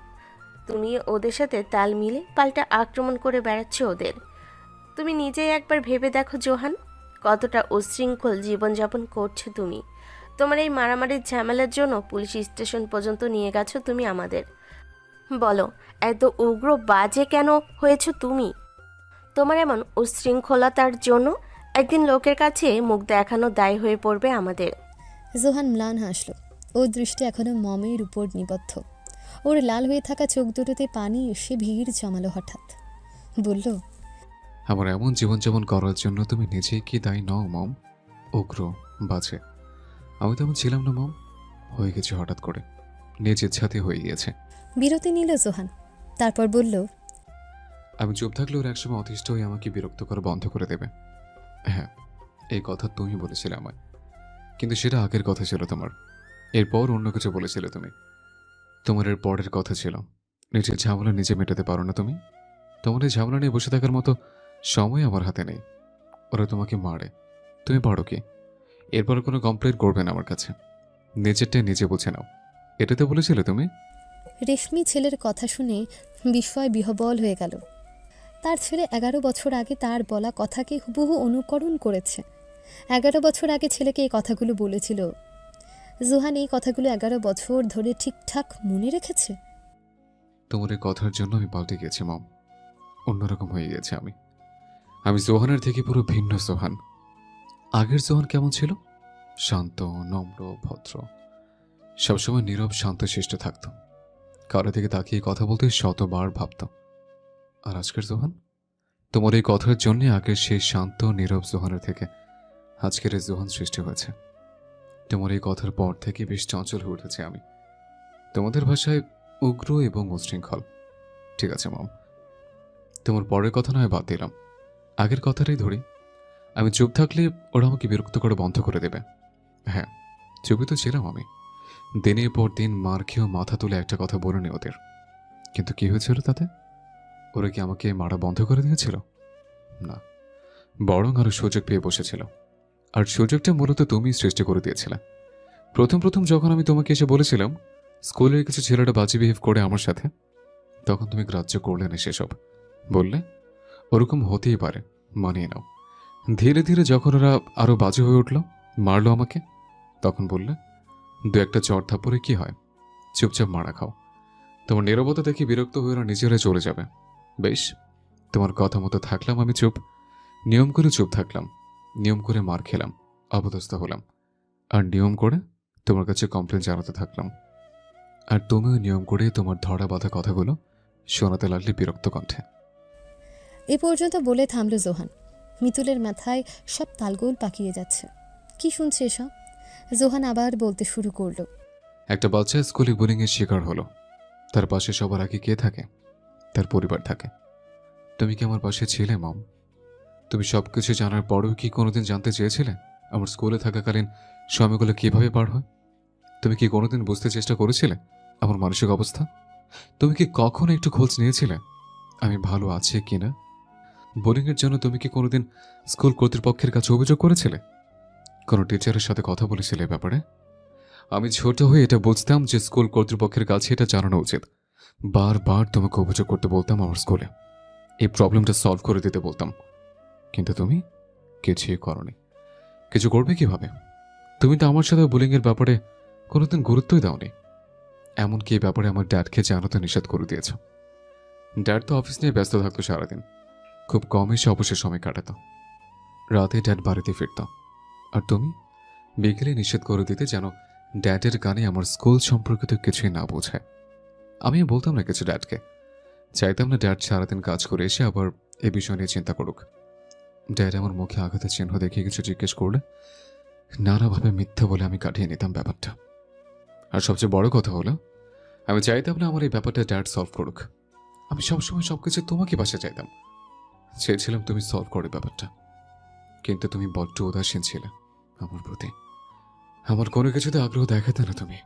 তুমি ওদের সাথে তাল মিলে পাল্টা আক্রমণ করে বেড়াচ্ছ ওদের। তুমি নিজেই একবার ভেবে দেখো জোহান, কতটা উচ্ছৃঙ্খল জীবনযাপন করছো তুমি। তোমার এই মারামারির ঝামেলার জন্য পুলিশ স্টেশন পর্যন্ত নিয়ে গেছো তুমি আমাদের। বলো, এত উগ্র বাজে কেন হয়েছো তুমি? তোমার এমন উচ্ছৃঙ্খলতার জন্য একদিন লোকের কাছে মুখ দেখানো দায় হয়ে পড়বে আমাদের। জোহান ম্লান হাসল। ওর দৃষ্টি এখনো মমের উপর নিবদ্ধ। ওর লাল হয়ে থাকা চোখ দুটোতে পানি এসে ভিড় জমালো হঠাৎ। বলল, আমার এমন জীবনযাপন করার জন্য তুমি নিজেই কি দায়ী নও মম? উগ্র, বাজে আমি তেমন ছিলাম না মম, হয়ে গেছে হঠাৎ করে, নিজ ইচ্ছাতে হয়ে গিয়েছে। বিরতি নিল জোহান। তারপর বলল, আমি চুপ থাকলে ওর একসময় অতিষ্ঠ হয়ে আমাকে বিরক্ত করা বন্ধ করে দেবে। হ্যাঁ, এই কথা তুমি বলেছিলে আমায়, কিন্তু সেটা আগের কথা ছিল তোমার। এরপর অন্য কিছু বলেছিলে তুমি। তোমার এর পরের কথা ছিল নিজের ঝামেলা নিজে মেটাতে পারো না তুমি। তোমার এই ঝামেলা নিয়ে বসে থাকার মতো সময় আমার হাতে নেই। ওরা তোমাকে মারে, তুমি পারো কি? এরপর কোনো কমপ্লেন করবে না আমার কাছে। নিজেরটাই নিজে বুঝে নাও, এটাতে বলেছিলে তুমি। রেশমি ছেলের কথা শুনে বিস্ময় বিহবল হয়ে গেল। তার ছেলে 11 বছর আগে তার বলা কথাকে হুবহু অনুকরণ করেছে। 11 বছর আগে ছেলেকে এই কথাগুলো বলেছিল। জোহান এই কথাগুলো 11 বছর ধরে ঠিকঠাক মনে রেখেছে। তোমার এই কথার জন্য আমি পাল্টে গেছি মম, অন্যরকম হয়ে গেছে আমি জোহানের থেকে পুরো ভিন্ন জোহান। আগের জোহান কেমন ছিল? শান্ত, নম্র, ভদ্র, সবসময় নীরব শান্তশিষ্ট থাকত। কারো থেকে তাকিয়ে কথা বলতে শতবার ভাবত। আর আজকের জোহান, তোমার এই কথার জন্যে আগের সেই শান্ত নীরব জোহানের থেকে আজকের এই জোহান সৃষ্টি হয়েছে। তোমার এই কথার পর থেকে বেশ চঞ্চল হয়ে উঠেছে আমি। তোমাদের ভাষায় উগ্র এবং উচ্ছৃঙ্খল। ঠিক আছে মম, তোমার পরের কথা নয় বাদ দিলাম, আগের কথাটাই ধরি। আমি চুপ থাকলে ওরা আমাকে বিরক্ত করে বন্ধ করে দেবে। হ্যাঁ, চুপই তো ছিলাম আমি। দিনের পর দিন মার খেয়েও মাথা তুলে একটা কথা বলিনি ওদের। কিন্তু কি হয়েছিল তাতে? ওরা কি আমাকে মারা বন্ধ করে দিয়েছিল? না, বরং আরো সুযোগ পেয়ে বসেছিল। আর সুযোগটা মূলত তুমিই সৃষ্টি করে দিয়েছিলে। প্রথম প্রথম যখন আমি তোমাকে এসে বলেছিলাম স্কুলের কিছু ছেলেরা বাজে বিহেভ করে আমার সাথে, তখন তুমি গ্রাহ্য করলে না সেসব। বললে ওরকম হতেই পারে, মানিয়ে নাও। ধীরে ধীরে যখন ওরা আরো বাজে হয়ে উঠল, মারলো আমাকে, তখন বললে দু একটা চড় থাপ্পড়ে কি হয়, চুপচাপ মারা খাও। তোমার নীরবতা দেখে বিরক্ত হয়ে ওরা নিজেরাই চলে যাবে। বেশ, তোমার কথা মতো থাকলাম আমি চুপ, নিয়ম করে চুপ থাকলাম, নিয়ম করে মার খেলাম, অপদস্থ হলাম, আর নিয়ম করে তোমার কাছে কমপ্লেন জানাতে থাকলাম। আর তুমিও নিয়ম করে তোমার ধরা বাঁধা কথাগুলো শোনাতে লাগলে বিরক্ত কণ্ঠে। এ পর্যন্ত বলে থামল জোহান। মিতুলের মাথায় সব তালগোল পাকিয়ে যাচ্ছে। কি শুনছে এসব? জোহান আবার বলতে শুরু করলো। একটা বাচ্চা স্কুলে বুলিংয়ের শিকার হলো, তার পাশে সবার আগে কে থাকে? তার পরিবার থাকে। তুমি কি আমার পাশে ছিলে মম? তুমি সবকিছু জানার পরেও কি কোনোদিন জানতে চেয়েছিলে আমার স্কুলে থাকাকালীন সময়গুলো কিভাবে পার হয়? তুমি কি কোনোদিন বুঝতে চেষ্টা করেছিলে আমার মানসিক অবস্থা? তুমি কি কখনো একটু খোঁজ নিয়েছিলে আমি ভালো আছি কিনা? বোলিংয়ের জন্য তুমি কি কোনোদিন স্কুল কর্তৃপক্ষের কাছে অভিযোগ করেছিলে? কোনো টিচারের সাথে কথা বলেছিলে এ ব্যাপারে? আমি ছোট হয়ে এটা বুঝতাম যে স্কুল কর্তৃপক্ষের কাছে এটা জানানো উচিত। বারবার তোমাকে অভিযোগ করতে বলতাম আমার স্কুলে, এই প্রবলেমটা সলভ করে দিতে বলতাম। কিন্তু তুমি কিছুই করনি। কিছু করবে কিভাবে? তুমি তো আমার সাথে বোলিংয়ের ব্যাপারে কোনোদিন গুরুত্বই দাওনি। এমনকি এই ব্যাপারে আমার ড্যাডকে জানাতে নিষেধ করে দিয়েছ। ড্যাড তো অফিস নিয়ে ব্যস্ত থাকতো সারাদিন, খুব কম এসে অবসর সময় কাটাতো। রাতে ড্যাড বাড়িতে ফিরত, আর তুমি বিকেলে নিষেধ করে দিতে যেন ড্যাডের গানে আমার স্কুল সম্পর্কিত কিছুই না বোঝায়। আমি বলতাম না কিছু ড্যাডকে, চাইতাম না ড্যাড সারাদিন কাজ করে এসে আবার এ বিষয় নিয়ে চিন্তা করুক। ড্যাড আমার মুখে আঘাতের চিহ্ন দেখিয়ে কিছু জিজ্ঞেস করলে নানাভাবে মিথ্যা বলে আমি কাটিয়ে নিতাম ব্যাপারটা। আর সবচেয়ে বড় কথা হলো, আমি চাইতাম না আমার এই ব্যাপারটা ড্যাড সলভ করুক। আমি সবসময় সবকিছু তোমাকে পাশে চাইতাম, চেয়েছিলাম তুমি সলভ করে ব্যাপারটা। কিন্তু তুমি বড্ড উদাসীন ছিলে আমার প্রতি। আমার কোনো কিছুতে আগ্রহ দেখাতে না, তুমি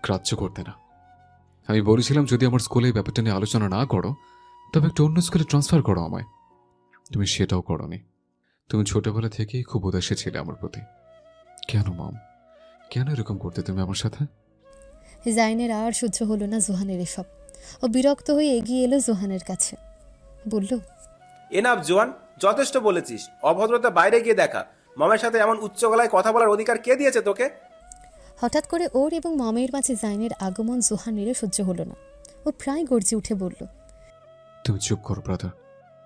গ্রাহ্য করতে না। আমি বলেছিলাম যদি আমার স্কুলে এই ব্যাপারটা নিয়ে আলোচনা না করো তবে একটা অন্য স্কুলে ট্রান্সফার করো আমায়। তুমি সেটাও করোনি। তুমি ছোটবেলা থেকেই খুব উদাসী ছিলে আমার প্রতি। কেন মম, কেন এরকম করতে তুমি আমার সাথে? জাইনের আর সহ্য হলো না জোহানের এসব। ও বিরক্ত হয়ে এগিয়ে এলো জোহানের কাছে, বলল, এনাফ জোয়ান, যথেষ্ট বলেছিস। অভদ্রতা বাইরে গিয়ে দেখা। মামের সাথে এমন উচ্চ গলায় কথা বলার অধিকার কে দিয়েছে তোকে? হঠাৎ করে ওর এবং মমের মাঝে জাইনের আগমন জোহানেরও সহ্য হলো না। ও প্রায় গর্জে উঠে বলল, তুমি চুপ করো ব্রাদার,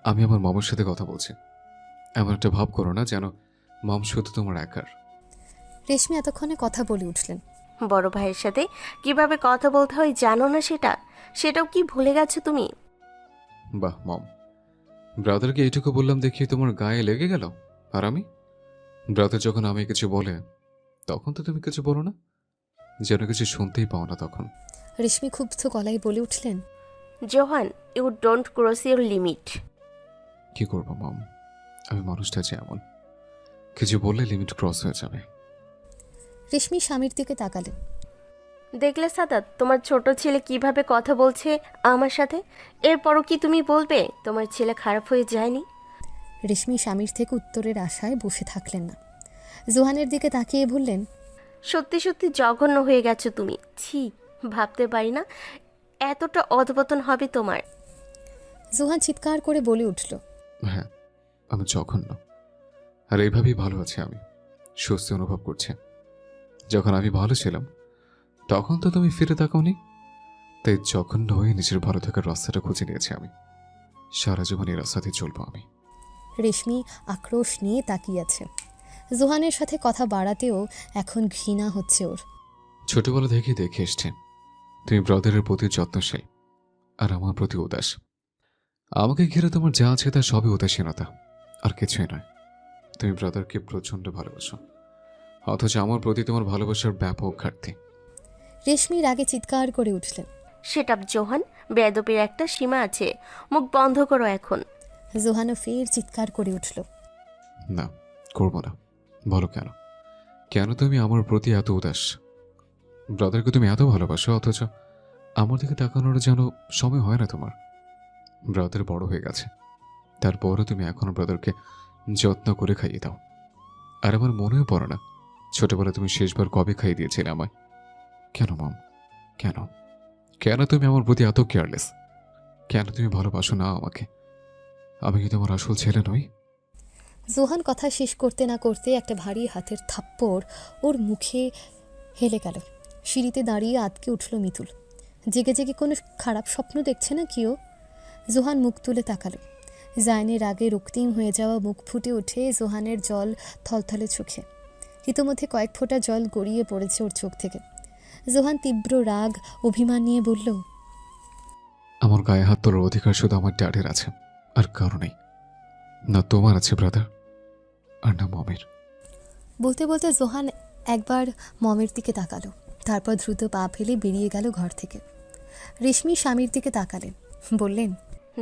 আমি আমার মামার সাথে কথা বলছি। এমন একটা ভাব করো না যেন মাম শুধু তোমার একার। রেশমি এতক্ষণে কথা বলে উঠলেন। বড় ভাইয়ের সাথে কিভাবে কথা বলতে হয় জানো না? সেটাও কি ভুলে গেছো তুমি? বাহ মম, ব্রাদারকে এইটুকু বললাম দেখিয়ে তোমার গায়ে লেগে গেল। আর আমি ব্রাদার যখন আমি কিছু বলে তখন তো তুমি কিছু বলো না, যেন কিছু শুনতেই পাও না তখন। রেশমি ক্ষুব্ধ গলায় বলে উঠলেন, Johan, you don't cross your limit. কি করবো মম, আমি মানুষটা যে এমন, কিছু বললে লিমিট ক্রস হয়ে যাবে। রেশমি স্বামীর দিকে তাকালেন। দেখলে সাদাত, তোমার ছোট ছেলে কিভাবে কথা বলছে আমার সাথে। এরপরও কি তুমি বলবে তোমার ছেলে খারাপ হয়ে যায়নি? রেশমি স্বামীর থেকে উত্তরের আশায় বসে থাকলেন না, জোহানের দিকে তাকিয়ে বললেন, সত্যি সত্যি জঘন্য হয়ে গেছো তুমি। ছি, ভাবতে পারি না এতটা অধপতন হবে তোমার। জোহান চিৎকার করে বলে উঠল, হ্যাঁ, আমি জঘন্য। আর এইভাবেই ভালো আছি আমি, স্বস্তি অনুভব করছি। যখন আমি ভালো ছিলাম তখন তো তুমি ফিরে তাকাওনি, তাই জঘন্য হয়ে নিজের ভালো থাকার রাস্তাটা খুঁজে নিয়েছি আমি। সারা জীবন এই রাস্তাতেই চলবো আমি। রেশমি আক্রোশ নিয়ে তাকিয়ে আছে। জোহানের সাথে কথা বাড়াতেও এখন ঘৃণা হচ্ছে ওর। ছোটবেলা থেকে দেখে এসছে তুমি ব্রাদারের প্রতি যত্নশীল আর আমার প্রতি উদাস। আমাকে ঘিরে তোমার যা আছে তা সবই উদাসীনতা, আর কিছুই নয়। তুমি ব্রাদারকে প্রচণ্ড ভালোবাসো, অথচ আমার প্রতি তোমার ভালোবাসার ব্যাপক ঘাটতি। রেশমি রাগে চিৎকার করে উঠলেন। সেট আপ জোহান, বেয়াদবির একটা সীমা আছে, মুখ বন্ধ করো এখন। জোহানও ফের চিৎকার করে উঠল। না, করবো না। বলো কেন? কেন তুমি আমার প্রতি এত উদাস? ব্রাদারকে তুমি এত ভালোবাসো, অথচ আমার দিকে তাকানোর যেন সময় হয় না তোমার। ব্রাদার বড় হয়ে গেছে, তারপরও তুমি এখনো ব্রাদারকে যত্ন করে খাইয়ে দাও। আর আমার মনেও পড়ে না ছোটবেলায় তুমি শেষবার কবে খাইয়ে দিয়েছিলে আমায়। কেন মম? কেন? কেন তুমি আমার প্রতি এত কেয়ারলেস? কেন তুমি ভালোবাসো না আমাকে? আমি কি তোমার আসল ছেলে নই? জোহান কথা শেষ করতে না করতে একটা ভারী হাতের থাপ্পড় ওর মুখে হেলে গেল। সিঁড়িতে দাঁড়িয়ে আটকে উঠল মিতুল। জেগে জেগে কোনো খারাপ স্বপ্ন দেখছে না কি ও? জোহান মুখ তুলে তাকালো। জায়নের আগে রক্তিম হয়ে যাওয়া মুখ ফুটে ওঠে জোহানের জল থলথলে চোখে। ইতোমধ্যে কয়েক ফোঁটা জল গড়িয়ে পড়েছে ওর চোখ থেকে। জোহান তীব্র রাগ অভিমান নিয়ে বলল, আমার গায়ে হাত তোলার অধিকার শুধু আমার ড্যাডের আছে, আর কারো নেই। না তোমার আছে ব্রাদার, আর না মমের। বলতে বলতে জোহান একবার মমের দিকে তাকালো, তারপর দ্রুত পা ফেলে বেরিয়ে গেল ঘর থেকে। রেশমি স্বামীর দিকে তাকালেন, বললেন,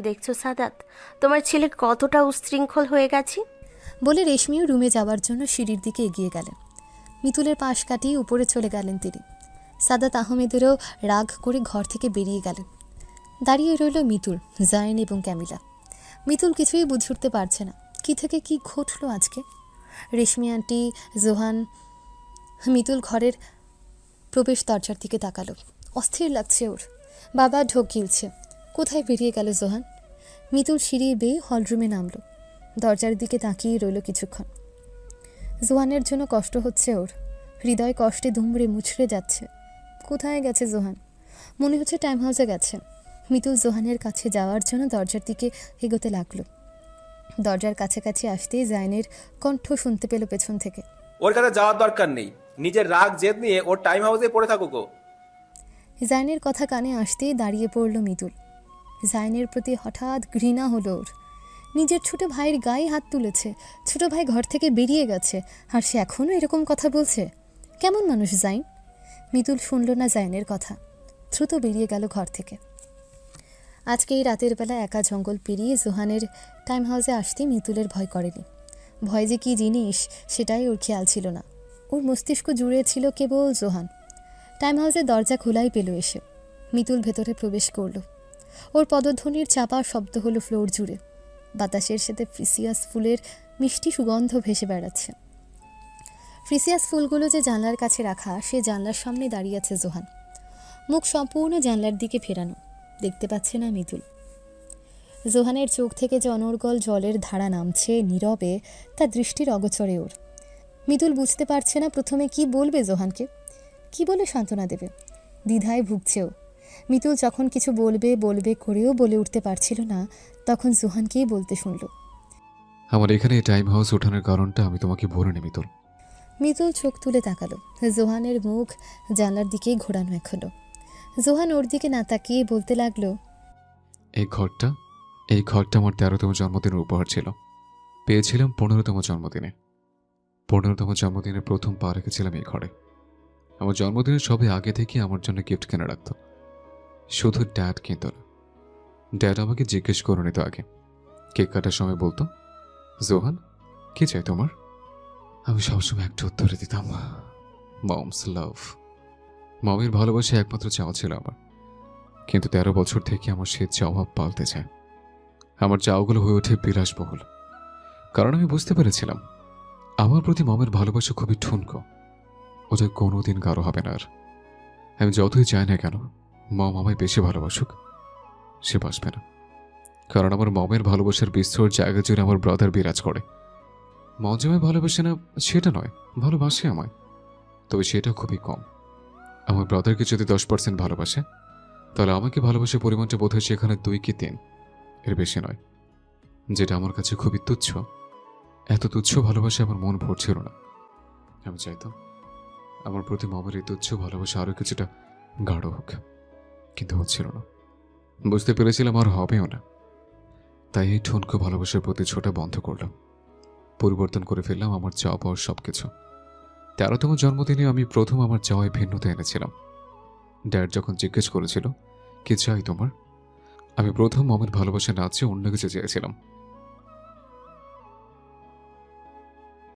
দেখছো সাদাত, তোমার ছেলে কতটা উচ্ছৃঙ্খল হয়ে গেছে। বলে রেশমিও রুমে যাওয়ার জন্য সিঁড়ির দিকে এগিয়ে গেলেন। মিতুলের পাশ কাটিয়ে উপরে চলে গেলেন তিনি। সাদাত আহমেদেরও রাগ করে ঘর থেকে বেরিয়ে গেলেন। দাঁড়িয়ে রইল মিতুল, জায়ন এবং ক্যামিলা। মিতুল কিছুই বুঝে উঠতে পারছে না কি থেকে কি ঘটলো আজকে। রেশমি আন্টি, জোহান। মিতুল ঘরের প্রবেশ দরজার দিকে তাকালো। অস্থির লাগছে ওর। বাবা ঢোক গিলছে। কোথায় বেরিয়ে গেল জোহান? মিতুল সিঁড়ি বেয়ে হলরুমে নামলো। দরজার দিকে তাকিয়ে রইল কিছুক্ষণ। জোহানের জন্য কষ্ট হচ্ছে ওর। হৃদয় কষ্টে দুমড়ে মুচড়ে যাচ্ছে। কোথায় গেছে জোহান? মনে হচ্ছে টাইম হাউসে গেছে। মিতুল জোহানের কাছে যাওয়ার জন্য দরজার দিকে এগোতে লাগলো। দরজার কাছাকাছি আসতেই জায়নের কণ্ঠ শুনতে পেল পেছন থেকে, ওর কাছে যাওয়ার দরকার নেই, নিজের রাগ জেদ নিয়ে ওর টাইম হাউসে পড়ে থাকুক ও। জায়নের কথা কানে আসতেই দাঁড়িয়ে পড়ল মিতুল। জায়নের প্রতি হঠাৎ ঘৃণা হলো ওর। নিজের ছোট ভাইয়ের গায়ে হাত তুলেছে, ছোট ভাই ঘর থেকে বেরিয়ে গেছে, আর সে এখনও এরকম কথা বলছে। কেমন মানুষ জাইন? মিতুল শুনল না জায়নের কথা, দ্রুত বেরিয়ে গেল ঘর থেকে। আজকে এই রাতের বেলা একা জঙ্গল পেরিয়ে জোহানের টাইম হাউসে আসতে মিতুলের ভয় করেনি। ভয় যে কী জিনিস সেটাই ওর খেয়াল ছিল না। ওর মস্তিষ্ক জুড়ে ছিল কেবল জোহান। টাইম হাউসের দরজা খোলাই পেল এসে। মিতুল ভেতরে প্রবেশ করল। ওর পদধ্বনির চাপা শব্দ হলো ফ্লোর জুড়ে। বাতাসের সাথে ফ্রিসিয়াস ফুলের মিষ্টি সুগন্ধ ভেসে বেড়াচ্ছে। ফ্রিসিয়াস ফুলগুলো যে জানলার কাছে রাখা, সে জানলার সামনে দাঁড়িয়ে আছে জোহান। মুখ সম্পূর্ণ জানলার দিকে ফেরানো, দেখতে পাচ্ছে না মিতুল। জোহানের চোখ থেকে যে অনর্গল জলের ধারা নামছে নীরবে, তা দৃষ্টির অগোচরে ওর। মিতুল বুঝতে পারছে না প্রথমে কি বলবে জোহানকে, কি বলে সান্ত্বনা দেবে। দ্বিধায় ভুগছেও। মিতুল যখন কিছু বলবে বলবে করেও বলে উঠতে পারছিল না, তখন জোহানকেই বলতে শুনল, আমার এখানে টাইম হাউস ওঠানোর কারণটা আমি তোমাকে বলিনি মিতুল। মিতুল চোখ তুলে তাকালো। জোহানের মুখ জানলার দিকেই ঘোরানো এখনো। জোহান ওর দিকে না তাকিয়ে বলতে লাগলো, এই ঘরটা আমার 13তম জন্মদিনের উপহার ছিল। পেয়েছিলাম 15তম জন্মদিনে। 15তম জন্মদিনের প্রথম পা রেখেছিলাম এই ঘরে। আমার জন্মদিনের সবে আগে থেকে আমার জন্য গিফট কিনে রাখত। শুধু ড্যাড কিনত না, ড্যাড আমাকে জিজ্ঞেস করে নিত আগে। কেক কাটার সময় বলতো, জোহান কি চাই তোমার? আমি সবসময় একটা উত্তরে দিতাম, মমস লাভ। মমের ভালোবাসা একমাত্র চাওয়া ছিল আমার। কিন্তু 13 বছর থেকে আমার সে চাওয়া পাল্টে যায়। আমার চাওয়াগুলো হয়ে ওঠে বিলাসবহুল, কারণ আমি বুঝতে পেরেছিলাম আমার প্রতি মমের ভালোবাসা খুবই ঠুনকো। ওটা কোনোদিন গাঢ় হবে না। আর আমি যতই চাই না কেন মম আমায় বেশি ভালোবাসুক, সে বাসবে না। কারণ আমার মমের ভালোবাসার বিস্তর জায়গা জুড়ে আমার ব্রাদার বিরাজ করে। মম যে আমায় ভালোবাসে না সেটা নয়, ভালোবাসে আমায়, তবে সেটা খুবই কম। আমার ব্রাদারকে যদি 10% ভালোবাসে, তাহলে আমাকে ভালোবাসার পরিমাণটা বোধ হয় সেখানে 2 কি 3, এর বেশি নয়। যেটা আমার কাছে খুবই তুচ্ছ। এত তুচ্ছ ভালোবাসা আমার মন ভরছিল না। আমি চাইতাম আমার প্রতি মমের এই তুচ্ছ ভালোবাসা আরও কিছুটা গাঢ় হোক। কিন্তু হচ্ছিল না। বুঝতে পেরেছিলাম আর হবেও না। তাই এই ঠুনকো ভালোবাসার প্রতি ছোটা বন্ধ করলাম। পরিবর্তন করে ফেললাম আমার চাওয়া পাওয়ার সব কিছু। 13তম জন্মদিনে আমি প্রথম আমার চাওয়ায় ভিন্নতা এনেছিলাম। ড্যাড যখন জিজ্ঞেস করেছিল কি চাই তোমার, আমি প্রথম মমের ভালোবাসা না চেয়ে অন্য কিছু চেয়েছিলাম।